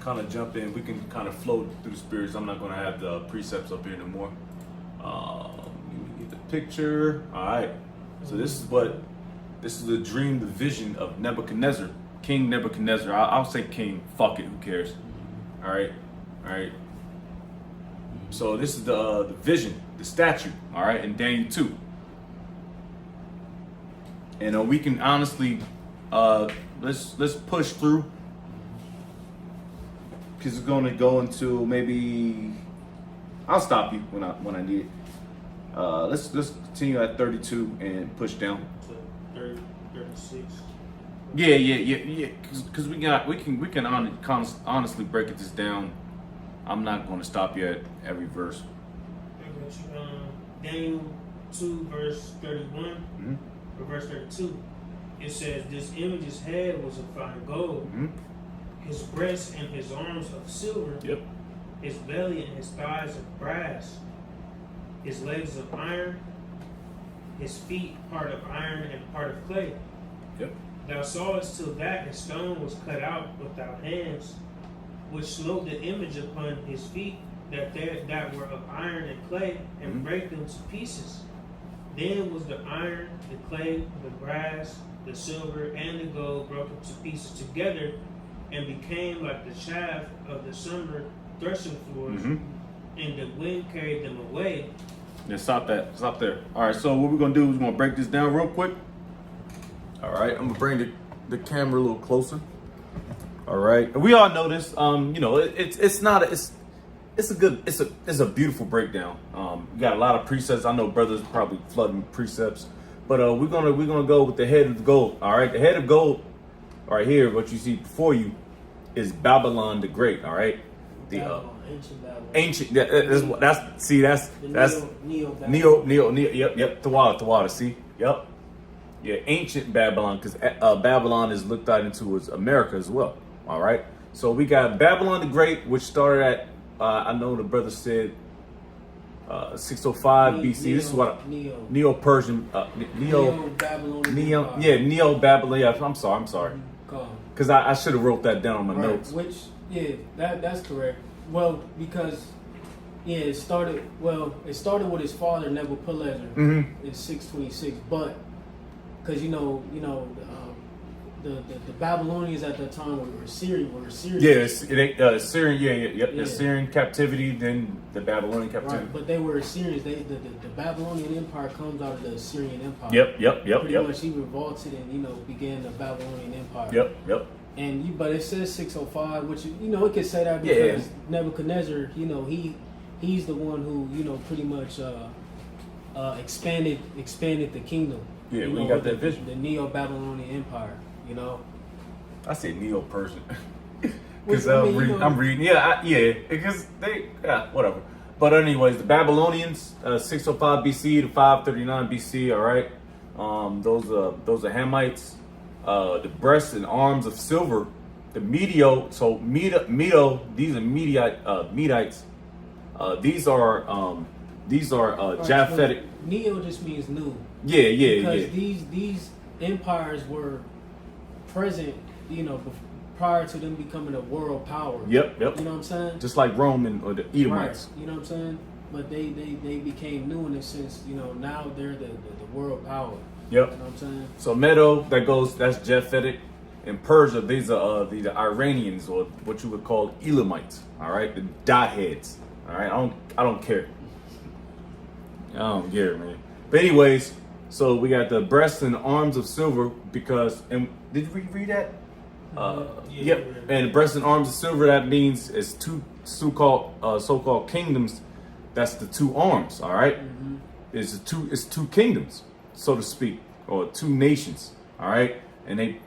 kind of jump in. We can kind of float through the spirits. I'm not going to have the precepts up here anymore. Let me get the picture. All right. So this is the dream, the vision of Nebuchadnezzar, King Nebuchadnezzar. I'll say king. Fuck it. Who cares? All right. All right. So this is the vision, the statue. All right, in Daniel 2. And we can honestly let's push through, because it's going to go into maybe. I'll stop you when I need it. Let's continue at 32 and push down. To 30, 36. Yeah. Because we can honestly break this down. I'm not going to stop you at every verse. I got you. Daniel 2, verse 31, Mm-hmm. or verse 32. It says, This image's head was of fine gold, Mm-hmm. his breast and his arms of silver, Yep. his belly and his thighs of brass, his legs of iron, his feet part of iron and part of clay. Yep. Thou sawest till that a stone was cut out without hands, which smote the image upon his feet that were of iron and clay, and Mhm. brake them to pieces. Then was the iron, the clay, the brass, the silver, and the gold broken to pieces together, and became like the chaff of the summer threshing floors, Mm-hmm. and the wind carried them away. Yeah, stop that. Stop there. All right, so what we're going to do is we're going to break this down real quick. All right, I'm going to bring the camera a little closer. All right. We all know this. It's a beautiful breakdown. We got a lot of precepts. I know brothers probably flooding precepts, but we're gonna go with the head of gold. All right, the head of gold right here. What you see before you is Babylon the Great. All right, the Babylon, ancient Babylon. ancient. That's The Neo. Yep. Tawada. See. Yep. Yeah, ancient Babylon, because Babylon is looked at into as America as well. All right. So we got Babylon the Great, which started at I know the brother said 605 BC. This is what Neo-Persian, Neo-Babylonian. Neo-Babylon. Yeah, I'm sorry. Because I should have wrote that down on my notes. Which, that's correct. Well, because it started with his father Nebuchadnezzar in 626, but because the Babylonians at that time were Syrian. Yeah, Syrian. The Syrian captivity, then the Babylonian captivity. Right, but they were Assyrians. The Babylonian Empire comes out of the Assyrian Empire. Yep. Much he revolted and began the Babylonian Empire. Yep. And but it says 605, which it could say that because Nebuchadnezzar, he's the one who pretty much expanded the kingdom. Yeah, we got that vision. The Neo-Babylonian Empire. I say Neo-Persian. Because I'm reading. Because whatever. But anyways, the Babylonians, 605 BC to 539 BC. All right, those are Hamites. The breasts and arms of silver. The Medo. So Medo. These are Medites. These are Japhetic. Neo just means new. Yeah. Because these empires were present, prior to them becoming a world power. Yep. You know what I'm saying? Just like Rome or the Edomites. Right. You know what I'm saying? But they became new in a sense. Now they're the world power. Yep. You know what I'm saying? So Medo, that's Japhetic. In Persia, these are the Iranians, or what you would call Elamites. All right, the dot heads. All right, I don't care. I don't care, man. But anyways, so we got the breasts and arms of silver because, and did we read that? Yep. And the breasts and arms of silver, that means it's two so-called kingdoms. That's the two arms. All right, it's two kingdoms, so to speak, or two nations. All right, and they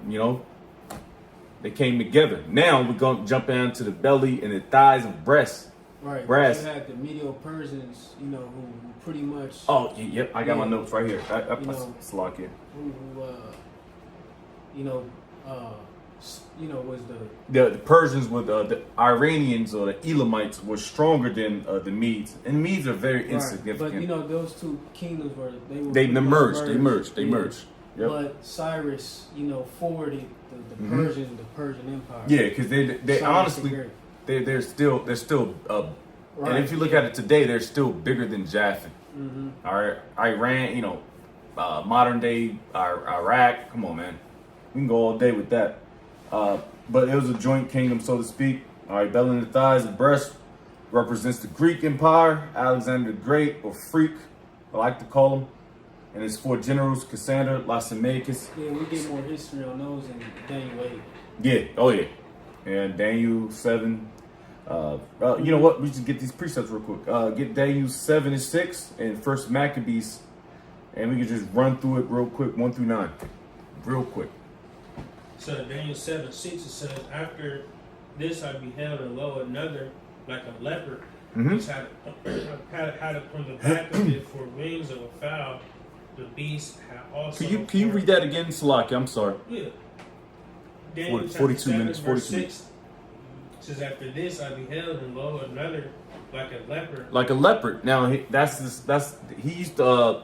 came together. Now we're gonna jump down to the belly and the thighs and breasts. Right. Breast. You had the Medo-Persians, who pretty much. Oh, yep. I got my notes right here. It's locked in. Was The Persians with the Iranians or the Elamites were stronger than the Medes, and the Medes are very insignificant. But those two kingdoms they merged. Yep. But Cyrus, forwarded the Persian Empire. Yeah, because they honestly they're still and if you look at it today, they're still bigger than Japheth. All right, Iran, modern day Iraq. Come on, man, we can go all day with that. But it was a joint kingdom, so to speak. All right, belly and the thighs and breast represents the Greek Empire, Alexander the Great, or Freak, I like to call him. And his four generals, Cassander, Lysimachus. Yeah, we get more history on those in Daniel 8. Yeah, oh yeah. And Daniel 7. You know what? We just get these precepts real quick. Get Daniel 7 and 6 and First Maccabees. And we can just run through it real quick, 1 through 9. Real quick. So Daniel 7:6 it says, after this I beheld and lo another like a leopard, which had upon the back of it for wings of a fowl. The beast had also. Can you read that again, Salaki? I'm sorry. Yeah. Daniel 42 minutes, 42 42 6 says, after this I beheld and lo another like a leopard. Like a leopard. Now he used to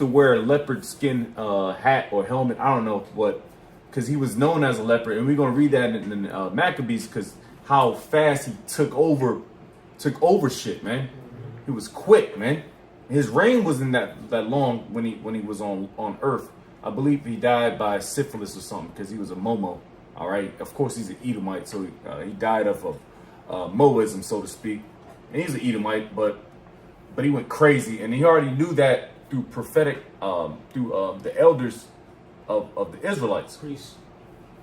wear a leopard skin hat or helmet. I don't know what, because he was known as a leopard, and we're gonna read that in Maccabees because how fast he took over shit, man. He was quick, man. His reign wasn't that long when he was on Earth. I believe he died by syphilis or something because he was a Momo. All right. Of course, he's an Edomite, so he died of Moism, so to speak. And he's an Edomite, but he went crazy, and he already knew that through prophetic, through the elders of the Israelites. Priests.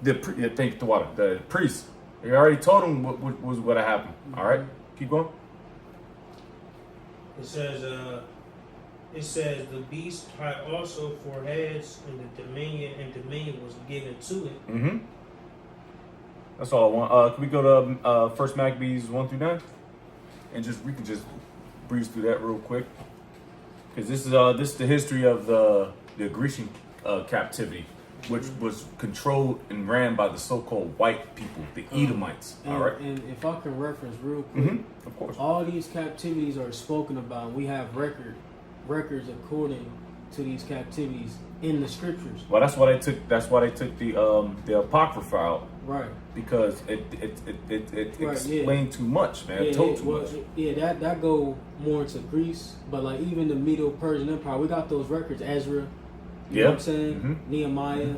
Thank you, Tawada. The priests. They already told him what was going to happen. All right. Keep going. It says the beast had also 4 heads, and the dominion was given to it. Mm-hmm. That's all I want. Can we go to First Maccabees 1 through 9, and we can just breeze through that real quick, because this is the history of the Grecian captivity, which was controlled and ran by the so-called white people, the Edomites. All right. And if I can reference real quick, of course, all these captivities are spoken about. We have records according to these captivities in the scriptures. Well, that's why they took the Apocrypha out. Right. Because it explained too much, man. It told too much. Yeah, that go more into Greece, but like even the Medo-Persian Empire, we got those records. Ezra, you know what I'm saying? Nehemiah,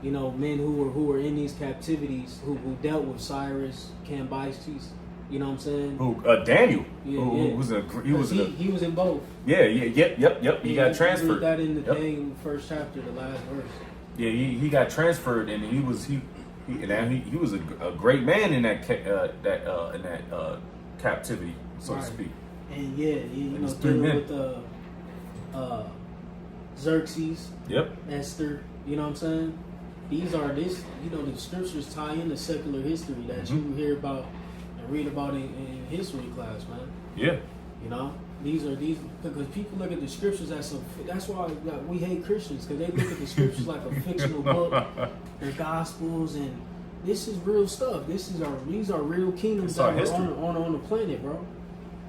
men who were in these captivities, who dealt with Cyrus, Cambyses. You know what I'm saying? Who? Daniel. Yeah, who was he was in both. Yep. He got transferred. Read that in the Daniel first chapter, the last verse. Yeah, he got transferred, and he was a great man in that captivity, so to speak. And dealing with Xerxes. Yep. Esther. You know what I'm saying? The scriptures tie into secular history that you hear about and read about in history class, man. Yeah. These because people look at the scriptures as that's why we hate Christians, because they look at the scriptures like a fictional book, the gospels, and this is real stuff. These are real kingdoms that are on the planet, bro.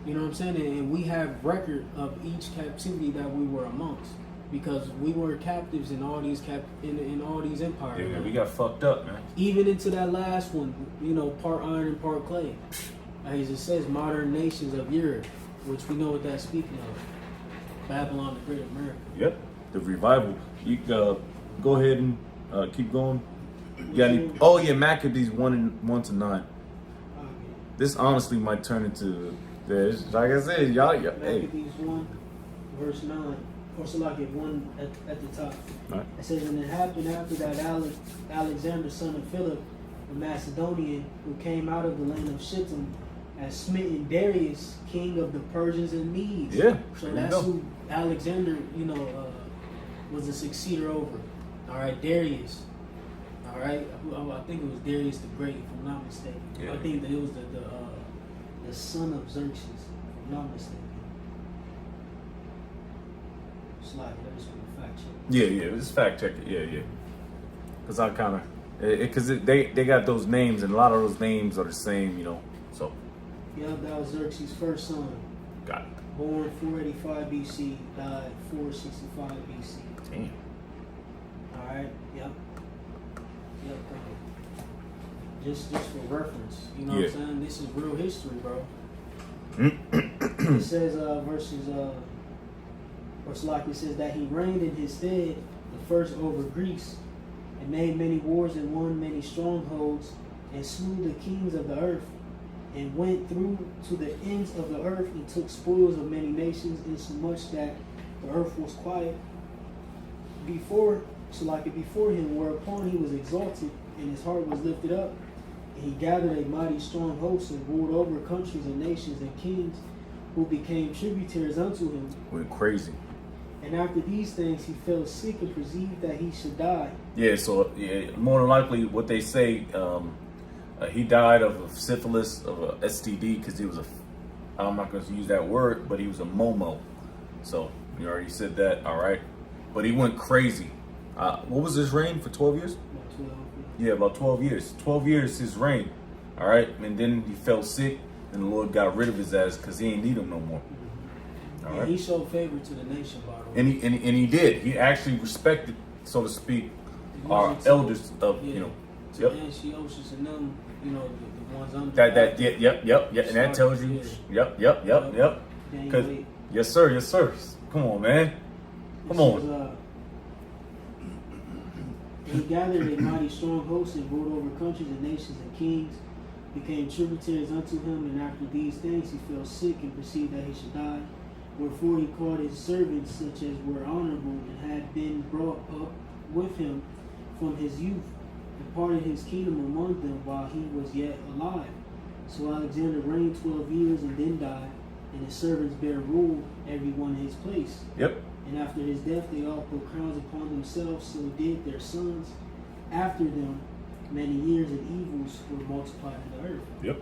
You know what I'm saying? And we have record of each captivity that we were amongst, because we were captives in all these in all these empires. Yeah, man. we got fucked up, man. Even into that last one, you know, part iron and part clay. As it says, modern nations of Europe, which we know what that's speaking of. Babylon the Great America. Yep. The revival. You go ahead and keep going. You got any? Oh yeah, Maccabees 1 to 9. This honestly might turn into this. Like I said, y'all. Hey. Maccabees 1, verse 9. Or so like it 1 at the top. Right. It says, and it happened after that Alexander, son of Philip, the Macedonian, who came out of the land of Shittim, has smitten Darius, king of the Persians and Medes. Yeah. So there you that's go. who Alexander, was a successor over. All right, Darius. All right, I think it was Darius the Great, if I'm not mistaken. Yeah. I think that it was the son of Xerxes, if I'm not mistaken. Slide, I just want to fact check. Yeah. Let's fact check it. Yeah. Because I kind of, because they got those names, and a lot of those names are the same, you know. So Yeah, that was Xerxes' first son. got it. Born 485 BC, died 465 BC. Damn. All right. Yep. Just for reference, you know what I'm saying? This is real history, bro. It says it says that he reigned in his stead, the first over Greece, and made many wars and won many strongholds, and slew the kings of the earth, and went through to the ends of the earth and took spoils of many nations, insomuch that the earth was quiet before him, whereupon he was exalted, and his heart was lifted up, and he gathered a mighty strong host, and ruled over countries and nations and kings, who became tributaries unto him. Went crazy. And after these things he fell sick and perceived that he should die. Yeah. So more than likely, what they say, he died of syphilis, of a STD, because he was I'm not going to use that word, but he was a Momo. So you already said that. All right. But he went crazy. What was his reign for 12 years? About 12, Yeah, about 12 years. 12 years his reign. All right. And then he fell sick, and the Lord got rid of his ass because he ain't need him no more. All And right. he showed favor to the nation, by the way. And he did. He actually respected, so to speak, our Usually to- elders of, yeah, you know. to Yep. Antiochus and them, the ones under. That yep. And that tells you, yep. Daniel Cause 8. yes sir. Come on, man. Come It on. says, he gathered a mighty strong host and ruled over countries and nations and kings, became tributaries unto him, and after these things he fell sick and perceived that he should die. Wherefore he called his servants, such as were honorable and had been brought up with him from his youth, and parted his kingdom among them while he was yet alive. So Alexander reigned 12 years and then died, and his servants bare rule, every one in his place. Yep. And after his death, they all put crowns upon themselves, so did their sons after them. Many years and evils were multiplied in the earth. Yep.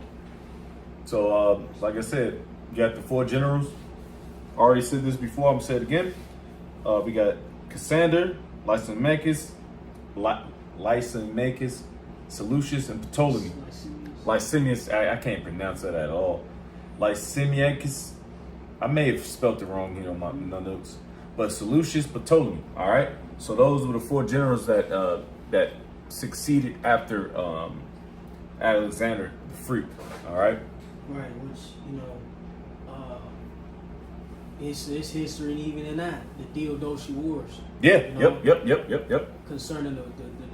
So like I said, you got the 4 generals. Already said this before, I'm gonna say it again. We got Cassander, Lysimachus, Seleucus, and Ptolemy. Licinius, I can't pronounce that at all. Lysimachus, I may have spelled it wrong here on my notes. But Seleucus, Ptolemy, all right? So those were the 4 generals that succeeded after Alexander the Freak, all right? Right, which, it's history, and even in that, the Theodosia Wars. Yeah, You know? yep. Concerning the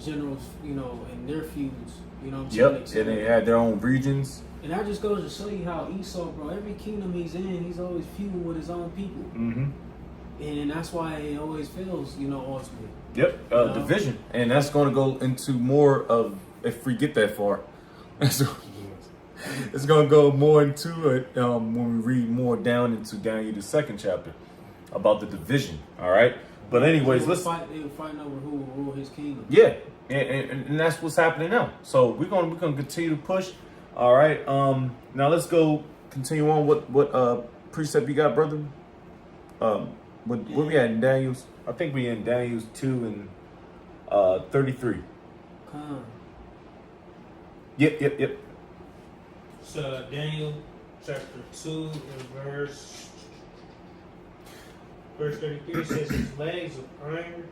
generals, and their feuds, you know what I'm Yep, saying? and they had their own regions. And that just goes to show you how Esau, bro, every kingdom he's in, he's always feuding with his own people. Mm-hmm. And that's why it always fails, ultimately. Yep, know? division. And that's going to go into more of, if we get that far. So, it's going to go more into it when we read more down into Daniel, the 2nd chapter, about the division, all right? But anyways, They were let's... fighting over who will rule his kingdom. Yeah, and that's what's happening now. So we're gonna continue to push. All right. Now let's go continue on. What precept you got, brother? What we at in Daniel's? I think we in Daniel's 2 and 33. Come. Yep. So Daniel chapter 2 and verse 33 says his legs of iron,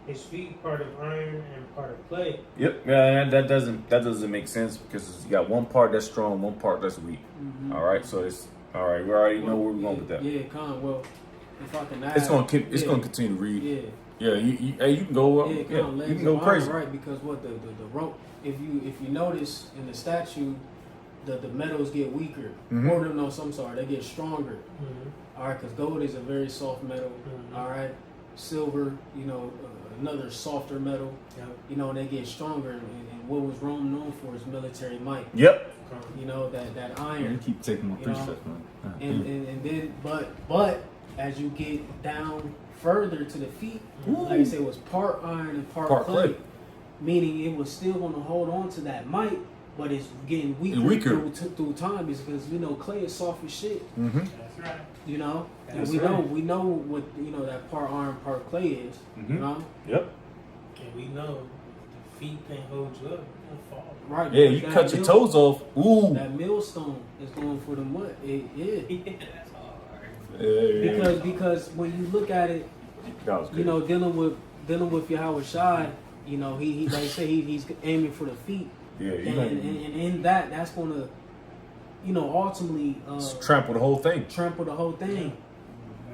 his feet part of iron and part of clay. Yep. Yeah, that doesn't make sense because you got one part that's strong, one part that's weak. Mhm. All right, so it's all right. We already know where we're going with that. Yeah, well, if I can add, It's gonna keep. It's yeah, gonna continue to read. Yeah, Yeah, you can go. yeah, Yeah, kind of you legs can go of iron, crazy. right? Because what the rope, if you notice in the statue, the metals get weaker, Mhm. or no, some sorry, they get stronger. Mm-hmm. All right, because gold is a very soft metal. Mhm. All right, silver, another softer metal. Yep. And they get stronger. And what was Rome known for is military might. Yep. That You iron. keep taking my You know, precepts, man. And then, but as you get down further to the feet, Ooh. like I said, it was part iron and part Clay. clay. Meaning it was still going to hold on to that might, but it's getting weaker, It's weaker. Through time, because clay is soft as shit. Mm-hmm. That's right. And That's we right. know what that part iron, part clay is. Mhm. Yep. And we know if the feet can't hold you up, you'll fall. Right. Yeah, because you that cut your mill- toes off. Ooh. That millstone is going for the what? Yeah. That's hard. Because when you look at it, that was good. dealing with Yahweh Shai, he like I say, he's aiming for the feet. Yeah, you And in that's going to, ultimately trample the whole thing. trample the whole thing.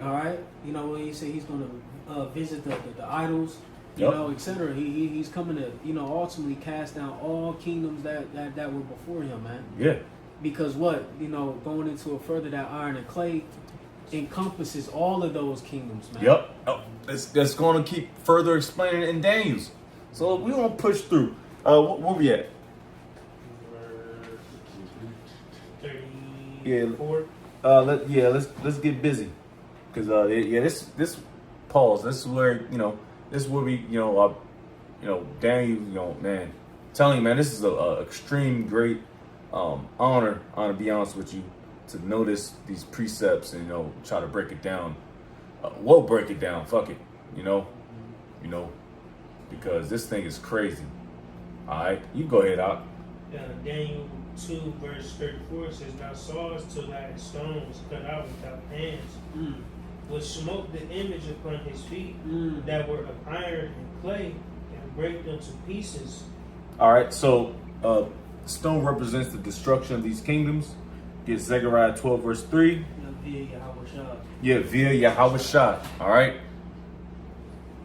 All right, when he said he's going to visit the idols, Yep. etc. He's coming to ultimately cast down all kingdoms that were before him, man. Yeah. Because going into it further, that iron and clay encompasses all of those kingdoms, man. Yep. Oh, that's going to keep further explaining it in Daniel's. So we gonna push through. Where we at? Verse 34. Let's get busy, because this pause. This is where we Daniel, man, telling you, man, this is a extreme great honor. To be honest with you, to notice these precepts and try to break it down. We'll break it down. Fuck it, because this thing is crazy. All right, you go ahead out. Daniel 2 verse 34 says, "Thou sawest till thy stones cut out without hands, Mm. which smote the image upon his feet, Mm. that were of iron and clay, and break them to pieces." All right, so stone represents the destruction of these kingdoms. Get Zechariah 12 verse 3. Via Yahweh Shai. Yeah, via Yahweh Shai. All right,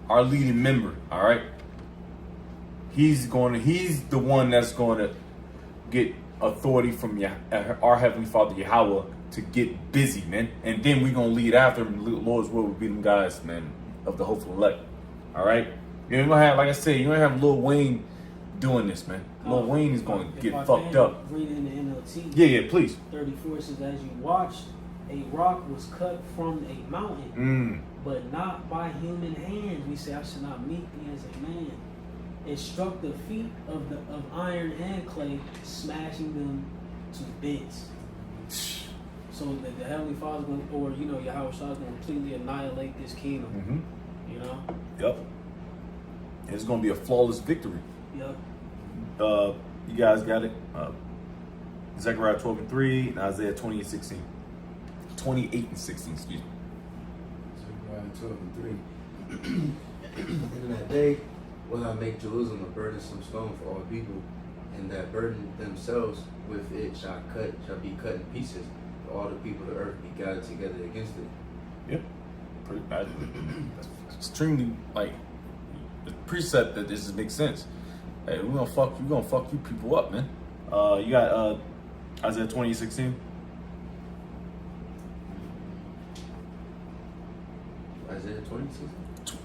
our leading member. All right, he's the one that's going to get authority from our Heavenly Father Yahweh to get busy, man. And then we're gonna lead after him. Lord's will will be them guys, man, of the hopeful elect. All right, you're gonna have, like I said, you're gonna have Lil Wayne doing this, man. Lil Wayne is gonna If get I fucked can, up. Read it in the NLT. Yeah, please. 34 says, "As you watched, a rock was cut from a mountain, but not by human hands. We say, I should not meet thee as a man. It struck the feet of iron and clay, smashing them to bits." So the Heavenly Father, Yahweh Shai is going to completely annihilate this kingdom. Yep. It's gonna be a flawless victory. Yep. You guys got it. Zechariah 12 and 3, and Isaiah 28 and 16, excuse me. Zechariah 12 and 3. In that day will I make Jerusalem a burdensome stone for all people, and that burden themselves with it shall be cut in pieces. For all the people of the earth be gathered together against it. Yep. Pretty bad. That's extremely, the precept that this makes sense. Hey, we're gonna fuck you people up, man. You got Isaiah 20:16. Isaiah 26?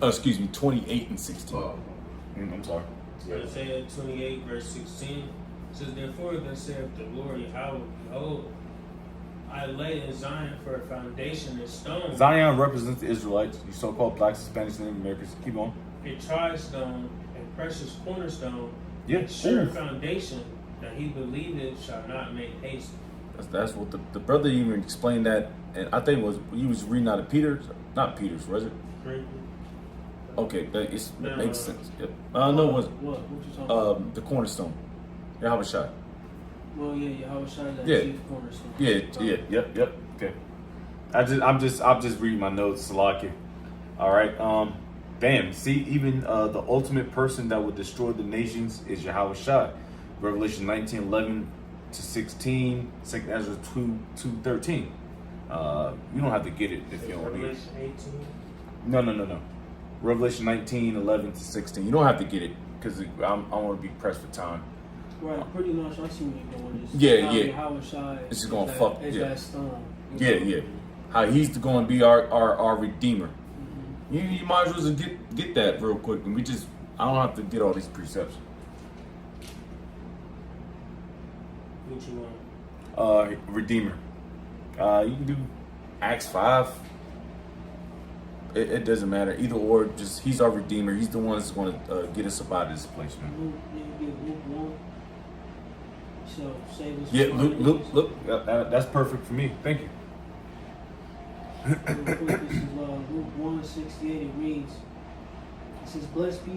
Excuse me, 28 and 16. Oh, I'm sorry. Isaiah 28 verse 16 says, "Therefore thus saith the Lord Yahweh, behold, I lay in Zion for a foundation in stone, Zion represents the Israelites, you so-called blacks, Hispanics, and Native Americans. Keep on. a tri-stone, a precious cornerstone, Yeah. a sure Ooh. foundation, that he believeth shall not make haste." That's what the brother even explained that, and I think he was reading out of Peter's, not Peter's, was it? Okay, that makes sense. Yep. No, it wasn't. What you talking about? The cornerstone. Yahweh Shai. Well, yeah, Yahweh Shai, that Yeah. chief cornerstone. Yep. Okay. I'm just reading my notes, Salaki. All right. Bam. See, even the ultimate person that would destroy the nations is Yahweh Shai. Revelation 19:11 to 16, 2 Ezra 2:13. You don't have to get it if you don't read it. Revelation 18. No. Revelation 19:11 to 16. You don't have to get it because I want to be pressed for time. Right, pretty much. I see what you're doing. It's Yeah, how yeah. Yahweh Shai It's just gonna is that- fuck- is yeah. that stone. Yeah. How he's going to be our redeemer. Mhm. You might as well just get that real quick, and I don't have to get all these precepts. What you want? Redeemer. You can do Acts 5. It doesn't matter either or. Just he's our redeemer. He's the one that's going to get us up out of this place, man. Luke, yeah, Luke 1. So, save us. Yeah, from our Luke. enemies. That's perfect for me. Thank you. Real quick, this is Luke 1:68. It reads, it says, blessed be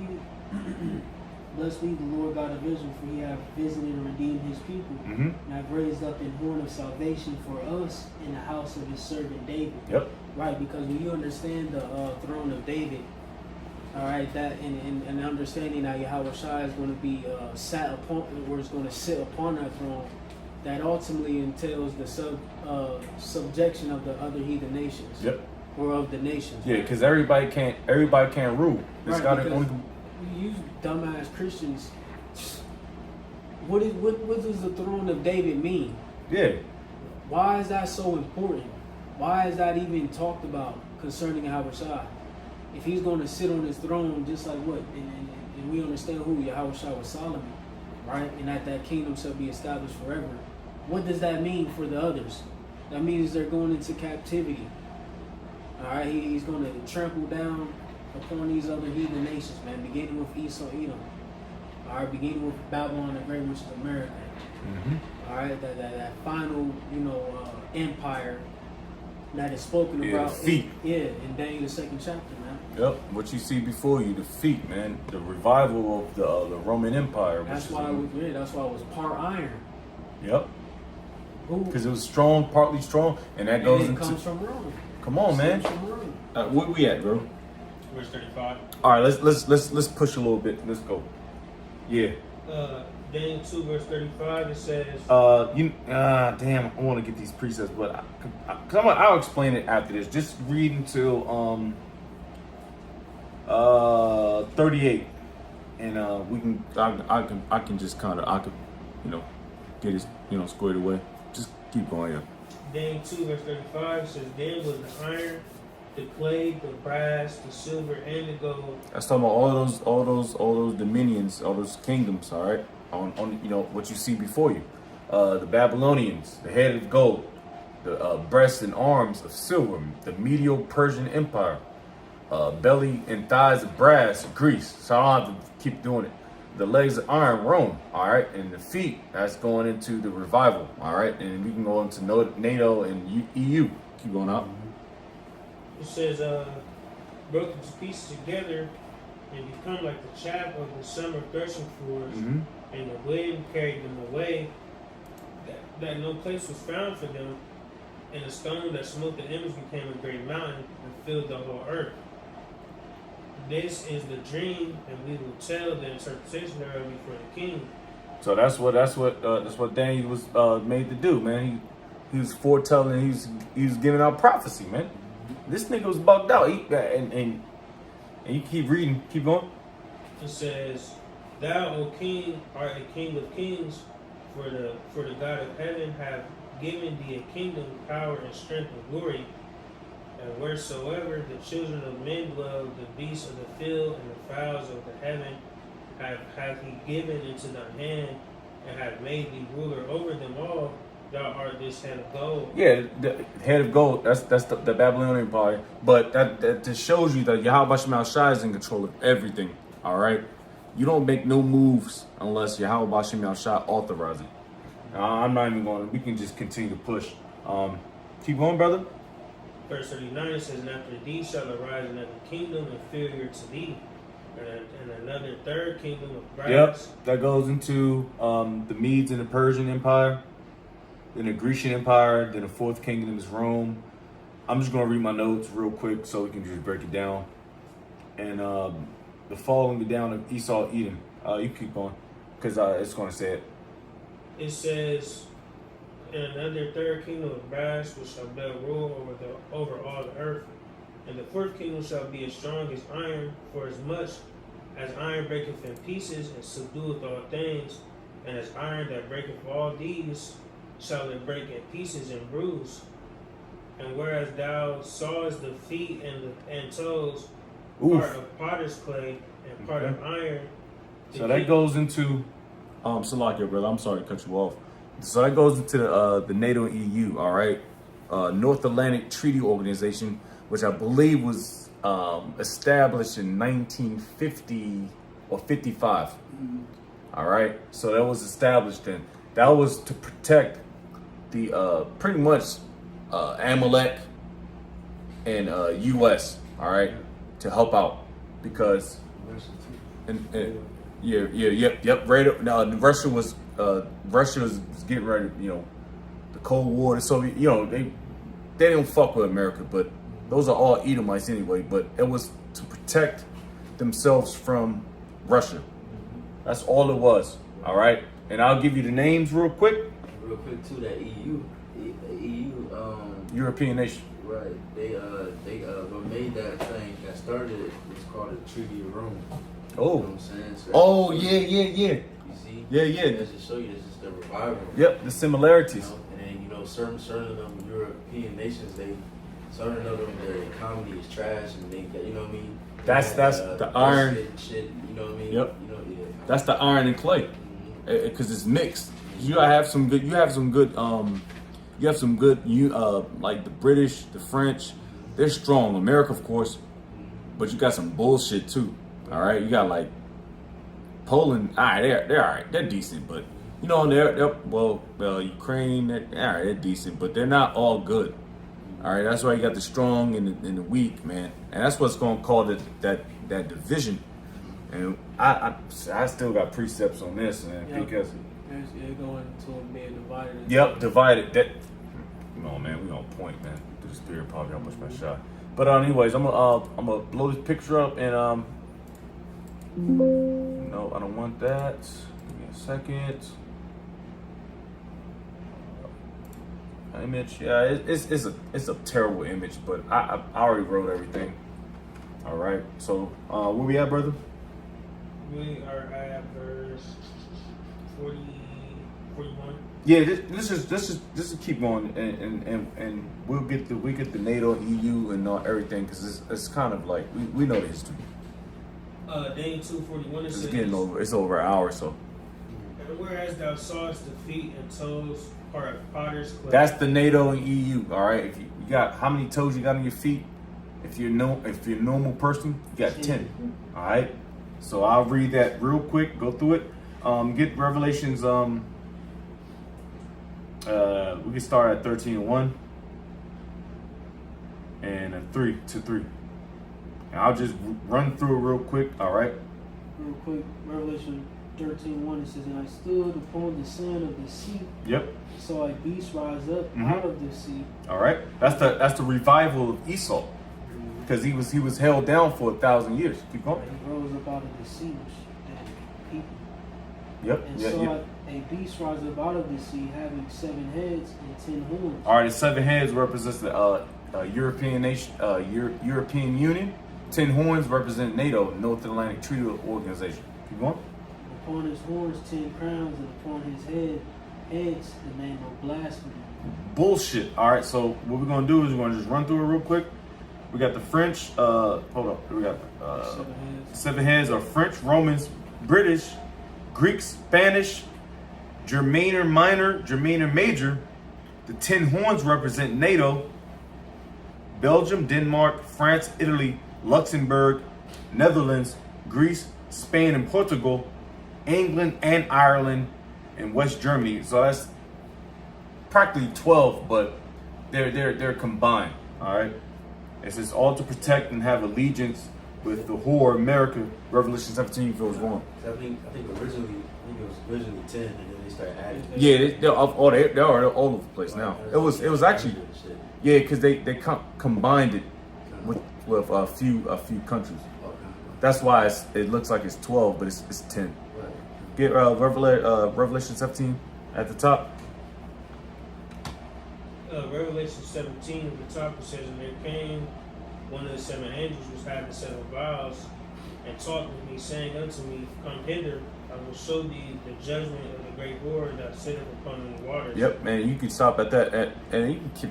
the Lord God of Israel, for he hath visited and redeemed his people, Mm-hmm. and hath raised up an horn of salvation for us in the house of his servant David. Yep. Right, because when you understand the throne of David, all right, that and understanding that Yahweh Shai is going to be sat upon, or is going to sit upon that throne, that ultimately entails the subjection of the other heathen nations. Yep. Or of the nations. Yeah, because everybody can't rule. It's Right, got to because only. you dumbass Christians. What does the throne of David mean? Yeah. Why is that so important? Why is that even talked about concerning Yahweh Shai? If he's going to sit on his throne, just like what, and we understand who Yahweh Shai was, Solomon, right? And that kingdom shall be established forever. What does that mean for the others? That means they're going into captivity. All right, he's going to trample down upon these other heathen nations, man, beginning with Esau, Edom. All right, beginning with Babylon the Great, which is America. Mm-hmm. All right, that final, empire that is spoken Yeah, about. defeat. In Daniel the 2nd chapter, man. Yep. What you see before you, defeat, man. The revival of the Roman Empire. That's why it was part iron. Yep. Who? Because it was strong, partly strong, and that And goes it into. comes from Rome. Come on, man. It comes from Rome. Where we at, bro? Verse 35. All right, let's push a little bit. Let's go. Yeah. Daniel 2, verse 35, it says, Damn, I want to get these precepts, but I'll explain it after this. Just read until 38, and we can. I can just kind of get it squared away. Just keep going. Yeah. Daniel 2, verse 35 says, then was the iron, the clay, the brass, the silver, and the gold. That's talking about all those dominions, all those kingdoms. All right, on what you see before you, the Babylonians, the head of gold, the breasts and arms of silver, the Medo-Persian Empire, belly and thighs of brass, Greece. So I don't have to keep doing it. The legs of iron, Rome. All right, and the feet, that's going into the revival. All right, and we can go into NATO and EU. Keep going out. It says, broken to pieces together and become like the chaff of the summer threshing floors, Mm-hmm. and the wind carried them away, that no place was found for them, and the stone that smote the image became a great mountain and filled the whole earth. This is the dream, and we will tell the interpretation thereof before the king. So that's what Daniel was made to do, man. He was foretelling. He was giving out prophecy, man. This nigga was bugged out. And you keep reading, keep going. It says, "Thou, O King, art a King of kings, for the God of heaven hath given thee a kingdom, power, and strength, and glory. And wheresoever the children of men dwell, the beasts of the field and the fowls of the heaven hath he given into thy hand, and hath made thee ruler over them all. Thou art this head of gold." Yeah, the head of gold. That's the Babylonian Empire. But that just shows you that Yahweh Shem Shai is in control of everything. All right, you don't make no moves unless Yahweh Shem Shai authorizes it. I'm not even going. We can just continue to push. Keep going, brother. Verse 39 says, "And after thee shall arise another kingdom inferior to thee, And another third kingdom of brass. Yep, that goes into the Medes and the Persian Empire, then the Grecian Empire, then the fourth kingdom is Rome. I'm just gonna read my notes real quick so we can just break it down. And the following down of Esau, Edom. You keep going, because it's gonna say it. It says, and another third kingdom of brass which shall bear rule over all the earth. And the fourth kingdom shall be as strong as iron, for as much as iron breaketh in pieces and subdueth all things, and as iron that breaketh all these shall it break in pieces and bruise. And whereas thou sawest the feet and toes, part of potter's clay and part of iron. So that goes into Salakia, brother. I'm sorry to cut you off. So that goes into the NATO and EU. All right, North Atlantic Treaty Organization, which I believe was established in 1950 or 55. All right, so that was established then. That was to protect the pretty much Amalek and U.S. All right, to help out because yep. Right. Now Russia was getting ready. You know, the Cold War. The Soviet. You know, they don't fuck with America, but those are all Edomites anyway. But it was to protect themselves from Russia. That's all it was. All right, and I'll give you the names real quick. Real quick too, that EU, European nation. right? They what made that thing that started it was called the Treaty of Rome. Oh. You know what I'm saying? So Oh yeah. You see? Yeah. That's to show you this is the revival. Yep, the similarities. You know? And then certain of them European nations, certain of them their economy is trash, and they you know what I mean. That's the iron. Shit, you know what I mean. Yep. You know, yeah. That's the iron and clay, because it's mixed. You gotta have some good. You have some good. Like the British, the French, they're strong. America, of course, but you got some bullshit too. All right, you got like Poland. All right, they're all right. They're decent, but you know they're Ukraine. They're decent, but they're not all good. All right, that's why you got the strong and the weak, man, and that's what's gonna cause that division. And I still got precepts on this, man, because they're going to being divided. Yep, divided. That, come on, man, we on point, man. Through the spirit, probably how much my shot. But anyways, I'm gonna blow this picture up, and no, I don't want that. Give me a second. Image, yeah, it's a terrible image, but I already wrote everything. All right, so where we at, brother? We are at verse 41. Yeah, this is keep going, and we get the NATO, EU, and everything, because it's kind of like we know the history. Daniel 2:41. It's getting over. It's over an hour, so. And whereas thou sawest the feet and toes part of potter's clay. That's the NATO and EU. All right, if you got how many toes you got on your feet? If you're a normal person, you got 10. All right, so I'll read that real quick. Go through it. Get Revelations. We can start at 13:1 and 3:3. And I'll just run through it real quick. All right. Real quick, Revelation 13:1, it says, "And I stood upon the sand of the sea, Yep. saw a beast rise up out of the sea." All right. That's the revival of Esau, because he was held down for 1,000 years. Keep going. He rose up out of the sea, and people. Yep. And Yeah. saw a beast rise up out of the sea, having 7 heads and 10 horns. All right. The 7 heads represents the European nation, European Union. 10 horns represent NATO, North Atlantic Treaty Organization. Keep going. Upon his horns 10 crowns, and upon his heads the name of blasphemy. Bullshit. All right. So what we're gonna do is we're gonna just run through it real quick. We got the French. Hold up. We got 7 heads. 7 heads are French, Romans, British, Greek, Spanish, Germaner Minor, Germaner Major. The 10 horns represent NATO, Belgium, Denmark, France, Italy, Luxembourg, Netherlands, Greece, Spain, and Portugal, England and Ireland, and West Germany. So that's practically 12, but they're combined. All right. It says all to protect and have allegiance with the whore America. Revelation 17 feels wrong. I think originally, it was originally 10, and then they started adding. Yeah, they're all over the place now. It was actually because they combined it with a few countries. That's why it looks like it's 12, but it's 10. Get Revelation 17 at the top. Revelation 17 at the top, it says, and there came one of the 7 angels which had the 7 vials, and talked with me, saying unto me, come hither, I will show thee the judgment of the great whore that sitteth upon the waters. Yep, man, you can stop at that, and you can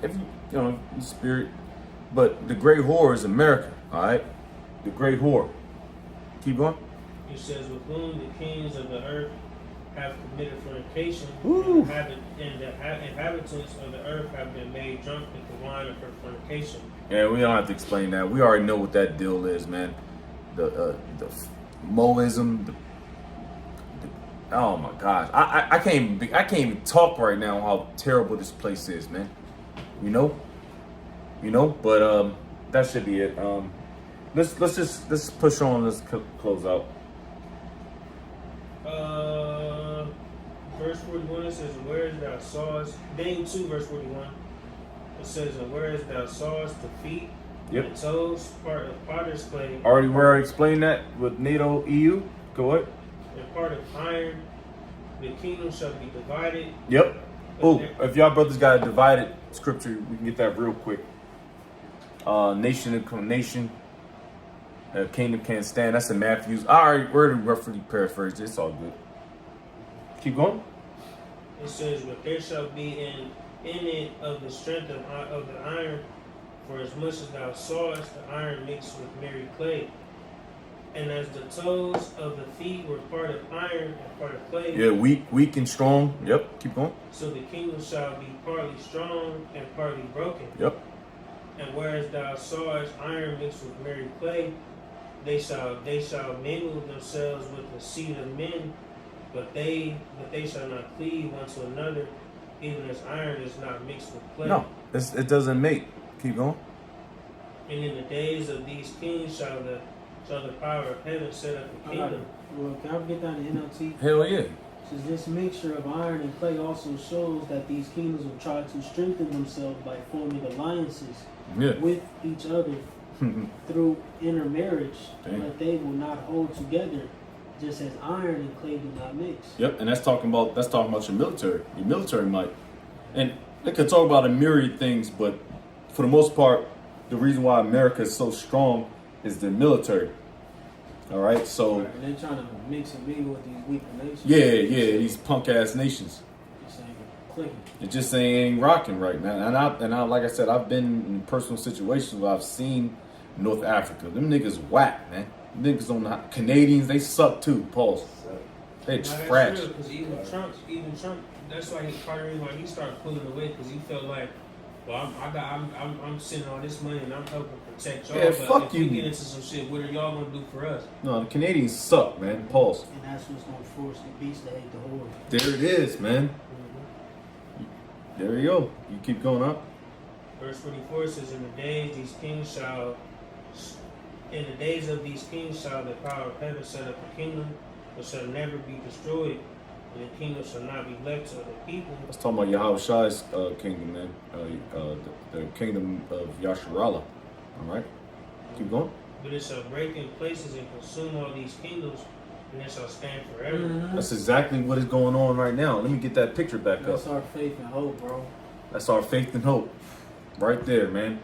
if you spirit, but the great whore is America, all right? The great whore. Keep going. It says, with whom the kings of the earth have committed fornication, Woo. and the inhabitants of the earth have been made drunk with the wine of her fornication. Yeah, we don't have to explain that. We already know what that deal is, man. The Moism. Oh my gosh, I can't even talk right now how terrible this place is, man. You know. But that should be it. Let's push on. Let's close out. Verse 41, it says, whereas thou sawest, Daniel 2, verse 41, it says, and whereas thou sawest the feet, Yep. the toes, part of potter's clay, We already explained that with NATO EU. Go ahead. and part of iron, the kingdom shall be divided. Yep. Oh, if y'all brothers got a divided scripture, we can get that real quick. Nation to nation. Kingdom can't stand. That's in Matthew's. I already roughly paraphrased it. It's all good. Keep going. It says, but there shall be in it of the strength of the iron, for as much as thou sawest the iron mixed with merry clay. And as the toes of the feet were part of iron and part of clay, Yeah, weak and strong. Yep. Keep going. so the kingdom shall be partly strong and partly broken. Yep. And whereas thou sawest iron mixed with merry clay, they shall mingle themselves with the seed of men, but they shall not cleave one to another, even as iron is not mixed with clay. No, it doesn't mate. Keep going. And in the days of these kings shall the power of heaven set up a kingdom. Well, can I get that in NLT? Hell yeah. Says this mixture of iron and clay also shows that these kingdoms will try to strengthen themselves by forming alliances Yeah. with each other through intermarriage, Damn. but they will not hold together, just as iron and clay do not mix. Yep, and that's talking about your military might. And they could talk about a myriad things, but for the most part, the reason why America is so strong is the military. All right, so And they're trying to mix and mingle with these weaker nations. yeah, these punk ass nations. Just ain't clicking. It just ain't rocking right, man. And I like I said, I've been in personal situations where I've seen North Africa. Them niggas whack, man. Them niggas on the Canadians, they suck too. Pause. They Now, that's trash. real, because even Trump, that's why part of the reason why he started pulling away, because he felt like, well, I'm sending all this money and I'm helping protect y'all. Yeah, but fuck if you. we get into some shit, what are y'all gonna do for us? No, the Canadians suck, man. Pause. And that's what's going to force the beast to hate the whore. There it is, man. There you go. You keep going up. Verse 44 says, in the days of these kings shall the power of heaven set up a kingdom that shall never be destroyed, and the kingdom shall not be left to other people. Let's talk about Yahweh Shai's kingdom, man. The kingdom of Yasharallah. All right. Keep going. But it shall break in places and consume all these kingdoms, and it shall stand forever. That's exactly what is going on right now. Let me get that picture back That's up. our faith and hope, bro. That's our faith and hope. Right there, man.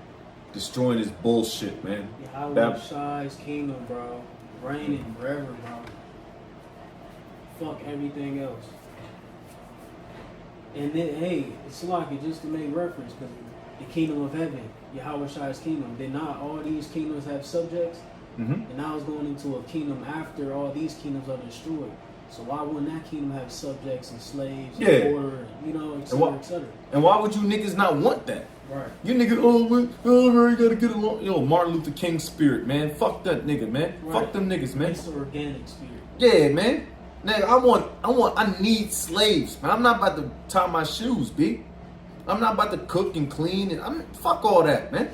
Destroying this bullshit, man. Yahweh That- Shai's kingdom, bro. Reigning forever, bro. Fuck everything else. And then, hey, it's like it just to make reference, because the kingdom of heaven, Yahweh Shai's kingdom, did not all these kingdoms have subjects? Mm-hmm. And now it's going into a kingdom after all these kingdoms are destroyed. So why wouldn't that kingdom have subjects and slaves Yeah. and order, et cetera, et cetera? And why would you niggas not want that? Right. You niggas, we gotta get along. Yo, Martin Luther King spirit, man. Fuck that nigga, man. Right. Fuck them niggas, man. It's the organic spirit. Yeah, man. Nigga, I need slaves, man. I'm not about to tie my shoes, B. I'm not about to cook and clean. Fuck all that, man.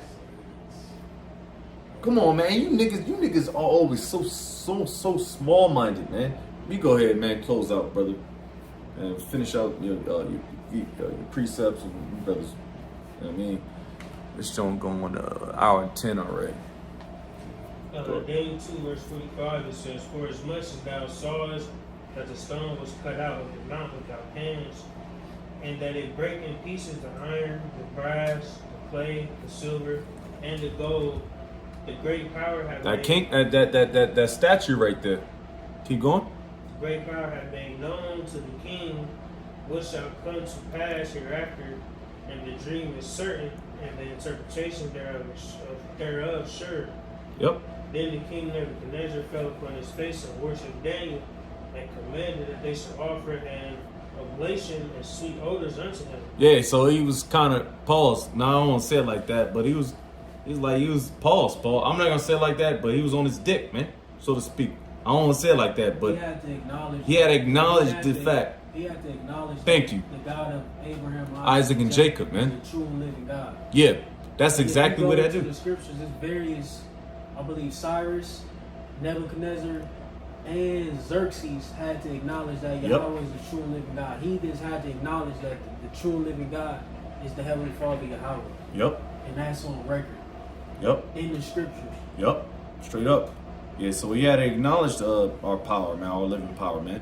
Come on, man. You niggas are always so small minded, man. You go ahead, man. Close out, brother, and finish out your precepts and your brothers. You know what I mean, this show going on hour and 10 already. Daniel 2 verse 45, it says, "For as much as thou sawest that the stone was cut out of the mount without hands, and that it brake in pieces the iron, the brass, the clay, the silver, and the gold, the great power had That king, that statue right there. Keep going. great power had made known to the king what shall come to pass hereafter, and the dream is certain, and the interpretation thereof sure. Yep. Then the king Nebuchadnezzar fell upon his face and worshipped Daniel, and commanded that they should offer an oblation and sweet odors unto him." Yeah. So he was kind of paused. Now I don't want to say it like that, but he was paused, Paul. I'm not gonna say it like that, but he was on his dick, man, so to speak. I don't want to say it like that, but he had to acknowledge. he had to acknowledge the fact. He had to acknowledge. Thank you. The God of Abraham, Isaac, and Jacob, man. The true and living God. Yeah, that's And exactly what I I do. The scriptures, there's various, I believe Cyrus, Nebuchadnezzar, and Xerxes had to acknowledge that Yep. Yahweh is the true and living God. Heathens had to acknowledge that the true and living God is the Heavenly Father Yahweh. Yep. And that's on record Yep. in the scriptures. Yep. Straight up. Yeah. So we had to acknowledge our power, man, our living power, man.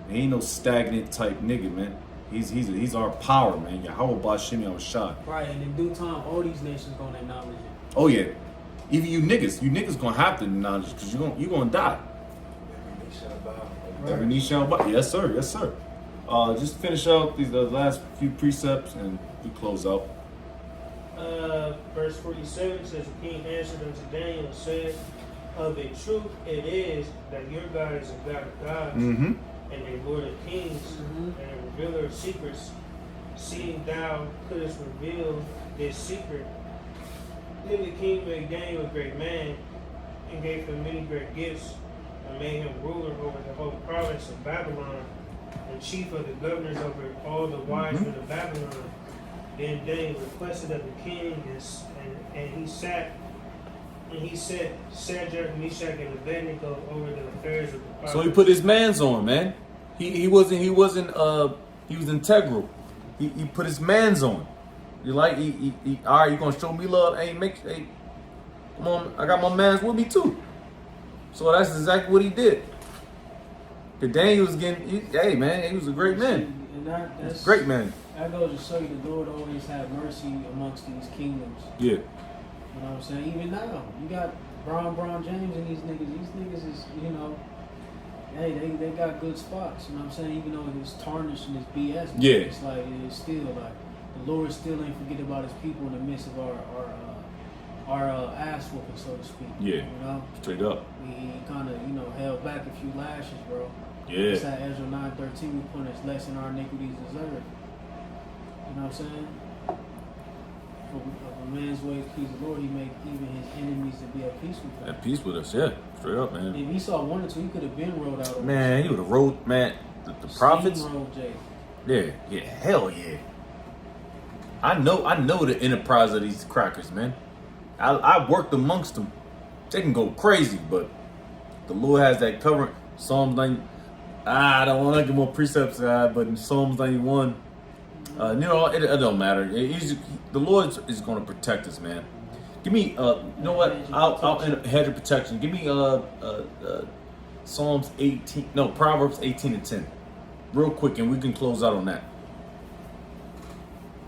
He ain't no stagnant type nigga, man. He's our power, man. Yahweh Bashim Yahushua. Right, and in due time, all these nations gonna acknowledge it. Oh yeah. Even you niggas gonna have to acknowledge it because you gonna die. Every knee shall bow. Yes, sir. Yes, sir. Just finish out these the last few precepts and we close out. Verse 47 says, "The king answered unto Daniel and said, Of a truth it is that your God is a God of gods, Mm-hmm. and a Lord of kings, and a revealer of secrets. Seeing thou couldst reveal this secret." Then the king made Daniel a great man, and gave him many great gifts, and made him ruler over the whole province of Babylon, and chief of the governors over all the wise men of Babylon. Then Daniel requested of the king, and he set Shadrach, Meshach, and Abednego over the affairs of the province. So he put his mans on, man. He was integral. He put his mans on. You like all right, you gonna show me love? Hey, come on, I got my mans with me too. So that's exactly what he did. The Daniel was hey man, he was a great man. And that's Great man. That goes to show you the Lord always had mercy amongst these kingdoms. Yeah. You know what I'm saying? Even now, you got Bron James and these niggas. These niggas is, you know, hey, they got good spots. You know what I'm saying? Even though it's tarnished and it's BS, but Yeah. it's like it's still like the Lord still ain't forget about His people in the midst of our ass whooping, so to speak. Yeah. You know, Straight up. he kind of held back a few lashes, bro. Yeah. It's at Ezra 9:13. We punish less than our iniquities deserve. You know what I'm saying? For a man's ways please the Lord, He make even his enemies to be at peace with him. At peace with us, yeah. Straight up, man. If he saw one or two, he could have been rolled out. Man, he would have wrote, man, the prophets. Steamrolled Jay. Yeah, hell yeah. I know the enterprise of these crackers, man. I worked amongst them. They can go crazy, but the Lord has that covering. Psalms 90. I don't want to get more precepts, but in Psalms 91, it don't matter. The Lord is going to protect us, man. Give me, you know what? I'll hedge of protection. Give me Psalms 18. No, Proverbs 18:10, real quick, and we can close out on that.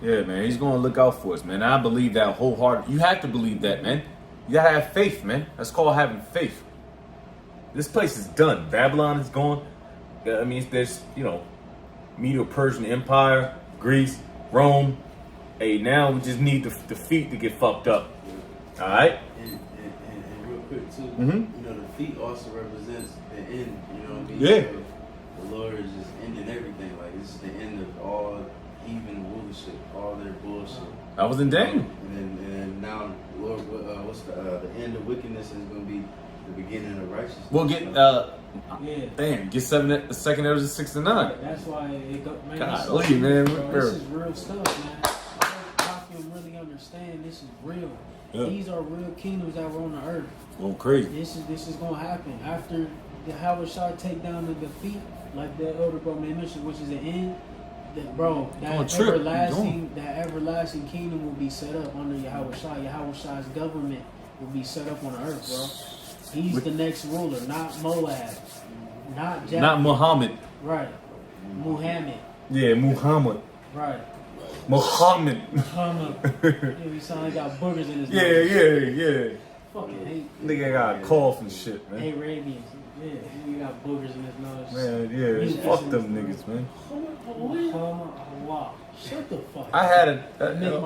Yeah, man, He's going to look out for us, man. I believe that wholeheartedly. You have to believe that, man. You got to have faith, man. That's called having faith. This place is done. Babylon is gone. I mean, there's, Medo-Persian Empire, Greece, Rome. Hey, now we just need the feet to get fucked up. All right? And real quick, too, Mhm. the feet also represents the end, you know what I mean? Yeah. So the Lord is just ending everything. Like, this is the end of all heathen bullshit, all their bullshit. I was in Daniel. And then now, Lord, what's the end of wickedness is going to be the beginning of righteousness. We'll get, Yeah. damn, get 2nd Ezra 6-9. That's why it go, man. Golly, this is, man, bro, what this bird? is real stuff, man. I can really understand this is real. Yeah. These are real kingdoms that were on the earth. Going crazy. This is gonna happen after the Howard Shah take down the defeat, like the elder bro mentioned, which is the end. That bro, Going trip. that everlasting kingdom will be set up under Yahweh Shah. Yahweh Shah's government will be set up on the earth, bro. He's the next ruler, not Moab, not Japheth. Not Muhammad. Right. Muhammad. Yeah, Muhammad. Right. Muhammad. Muhammad. Yeah, he sound like he got boogers in his Yeah, nose. yeah. Fucking hate. Nigga got a cough and shit, man. Arabians. Yeah, he got boogers in his nose. Man, yeah, He's fuck pissing them his niggas, man. Wow. Shut the fuck I up. had a.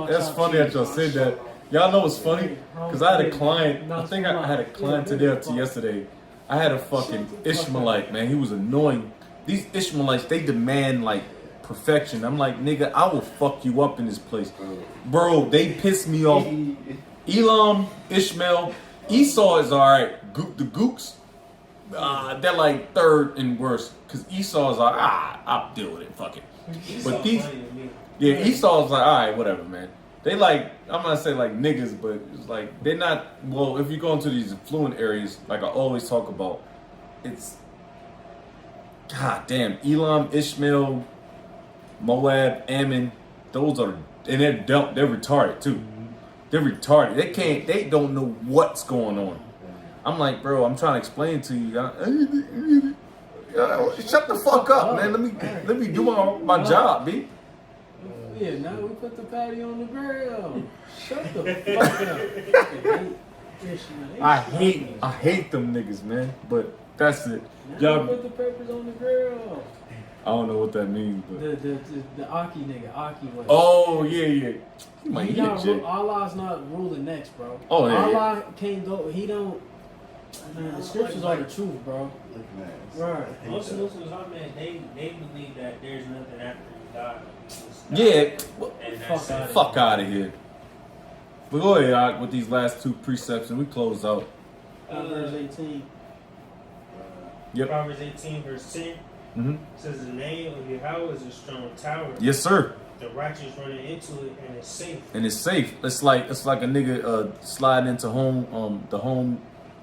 That's funny that y'all said that. Y'all know what's funny? Because I had a client. I think I had a client today or yesterday. I had a fucking Ishmaelite, man. He was annoying. These Ishmaelites, they demand like perfection. I'm like, nigga, I will fuck you up in this place, bro. They piss me off. Elam, Ishmael, Esau is all right. The Gooks, they're like third and worst. Cause Esau is like, I'll deal with it. Fuck it. But these, yeah, Esau's like, all right, whatever, man. They like, I'm gonna say like niggas, but it's like they're not. Well, if you go into these affluent areas, like I always talk about, it's god damn Elam, Ishmael, Moab, Ammon. Those are, and they're dumb. They're retarded too. They're retarded. They don't know what's going on. I'm like, bro, I'm trying to explain to you. Shut the fuck up, man. Let me do my job, B. Yeah, now we put the patty on the grill. Shut the fuck up. I hate them niggas, man. But that's it. Now Y'all, we put the peppers on the grill. I don't know what that means, but The Aki nigga, Aki was. oh yeah. He might He hit not, Jay. Allah's not ruling next, bro. Oh, yeah, Allah can't go. He don't. Man, the scriptures are the truth, bro. Right. Most Muslims, they believe that there's nothing after you die. Yeah, And that's it. fuck out of here. But go ahead, Ak, with these last two precepts, and we close out. Proverbs 18. Yep. Proverbs 18 verse 10 Mm-hmm. says the name of Yahweh is a strong tower. Yes, sir. The righteous running into it and it's safe. And it's safe. It's like a nigga sliding into the home,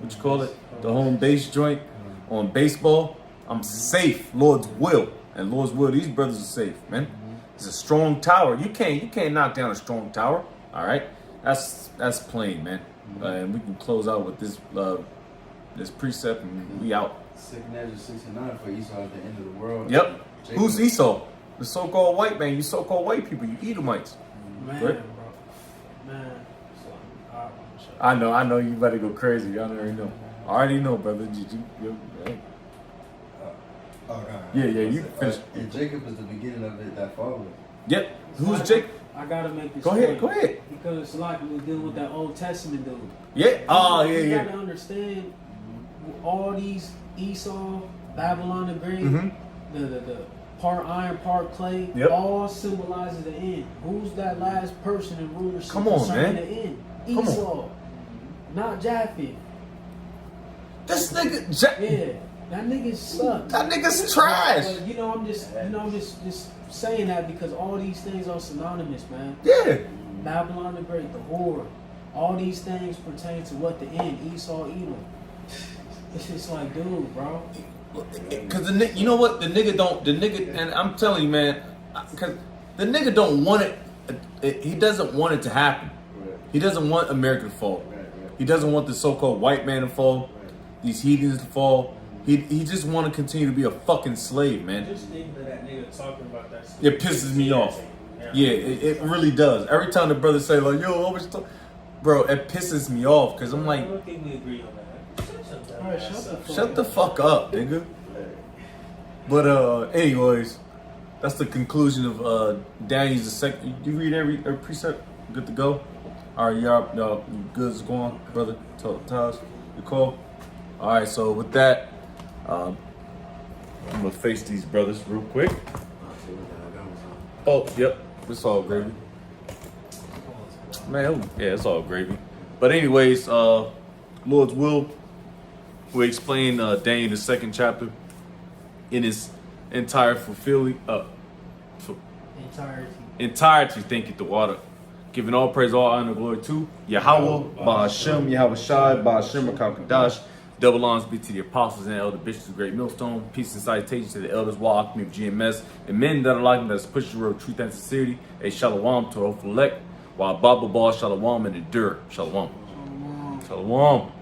what you call it, the home base joint on baseball. I'm safe, Lord's will, and Lord's will. These brothers are safe, man. It's a strong tower. You can't knock down a strong tower. All right, that's plain, man. And we can close out with this precept, and we out. Second 69 for Esau at the end of the world. Yep. Jacob. Who's Esau? The so-called white man. You so-called white people. You Edomites. Man, Right. bro. Man. So, I know. You better go crazy. I already know. I already know, brother. Hey. Yeah. You finish. And Jacob is the beginning of it that followed. Yep. Who's Jake? I gotta make this. Go ahead. point Because like we were dealing with that Old Testament dude. Yeah. Oh, You yeah. gotta understand all these Esau, Babylon the Great, Mhm. the part iron, part clay, Yep. all symbolizes the end. Who's that last person in rulership Come on, concerning man. the end? Come on. Esau, not Japheth. This nigga, Yeah, that nigga sucks. that nigga's trash. But, I'm just saying that because all these things are synonymous, man. Yeah. Babylon the Great, the whore, all these things pertain to what the end, Esau, Edom. It's just like, dude, bro. Cause you know what? The nigga, and I'm telling you, man, cause the nigga don't want it. He doesn't want it to happen. He doesn't want America to fall. He doesn't want the so-called white man to fall. These heathens to fall. He just want to continue to be a fucking slave, man. Just think of that nigga talking about that stuff. It pisses me off. Yeah, it really does. Every time the brothers say like, "Yo, what you talking?" Bro, it pisses me off because I'm I like, don't think we agree on that. Alright, shut the shut the fuck up, nigga. But anyways, that's the conclusion of Daniel's the second. You read every precept, good to go. All right, y'all, you good as going, brother. Taj, you cool? All right, so with that, I'm gonna face these brothers real quick. Oh, yep, it's all gravy. Man, yeah, it's all gravy. But anyways, Lord's will. We explain Daniel the second chapter in its entire entirety. entirety. Thank you, the water Giving all praise, all honor, and glory to Yahweh, Bahashem, Yahweh Shai, Bahashem, Rakakadash. Double honors be to the apostles and elder bishops of Great Millstone. Peace and salutations to the elders, Wall Alchemy of GMS, and men that are like them that's pushing the road of truth and sincerity. A shalom to Ophelek, while Baba Ball shalom and endure. Shalom. Shalom.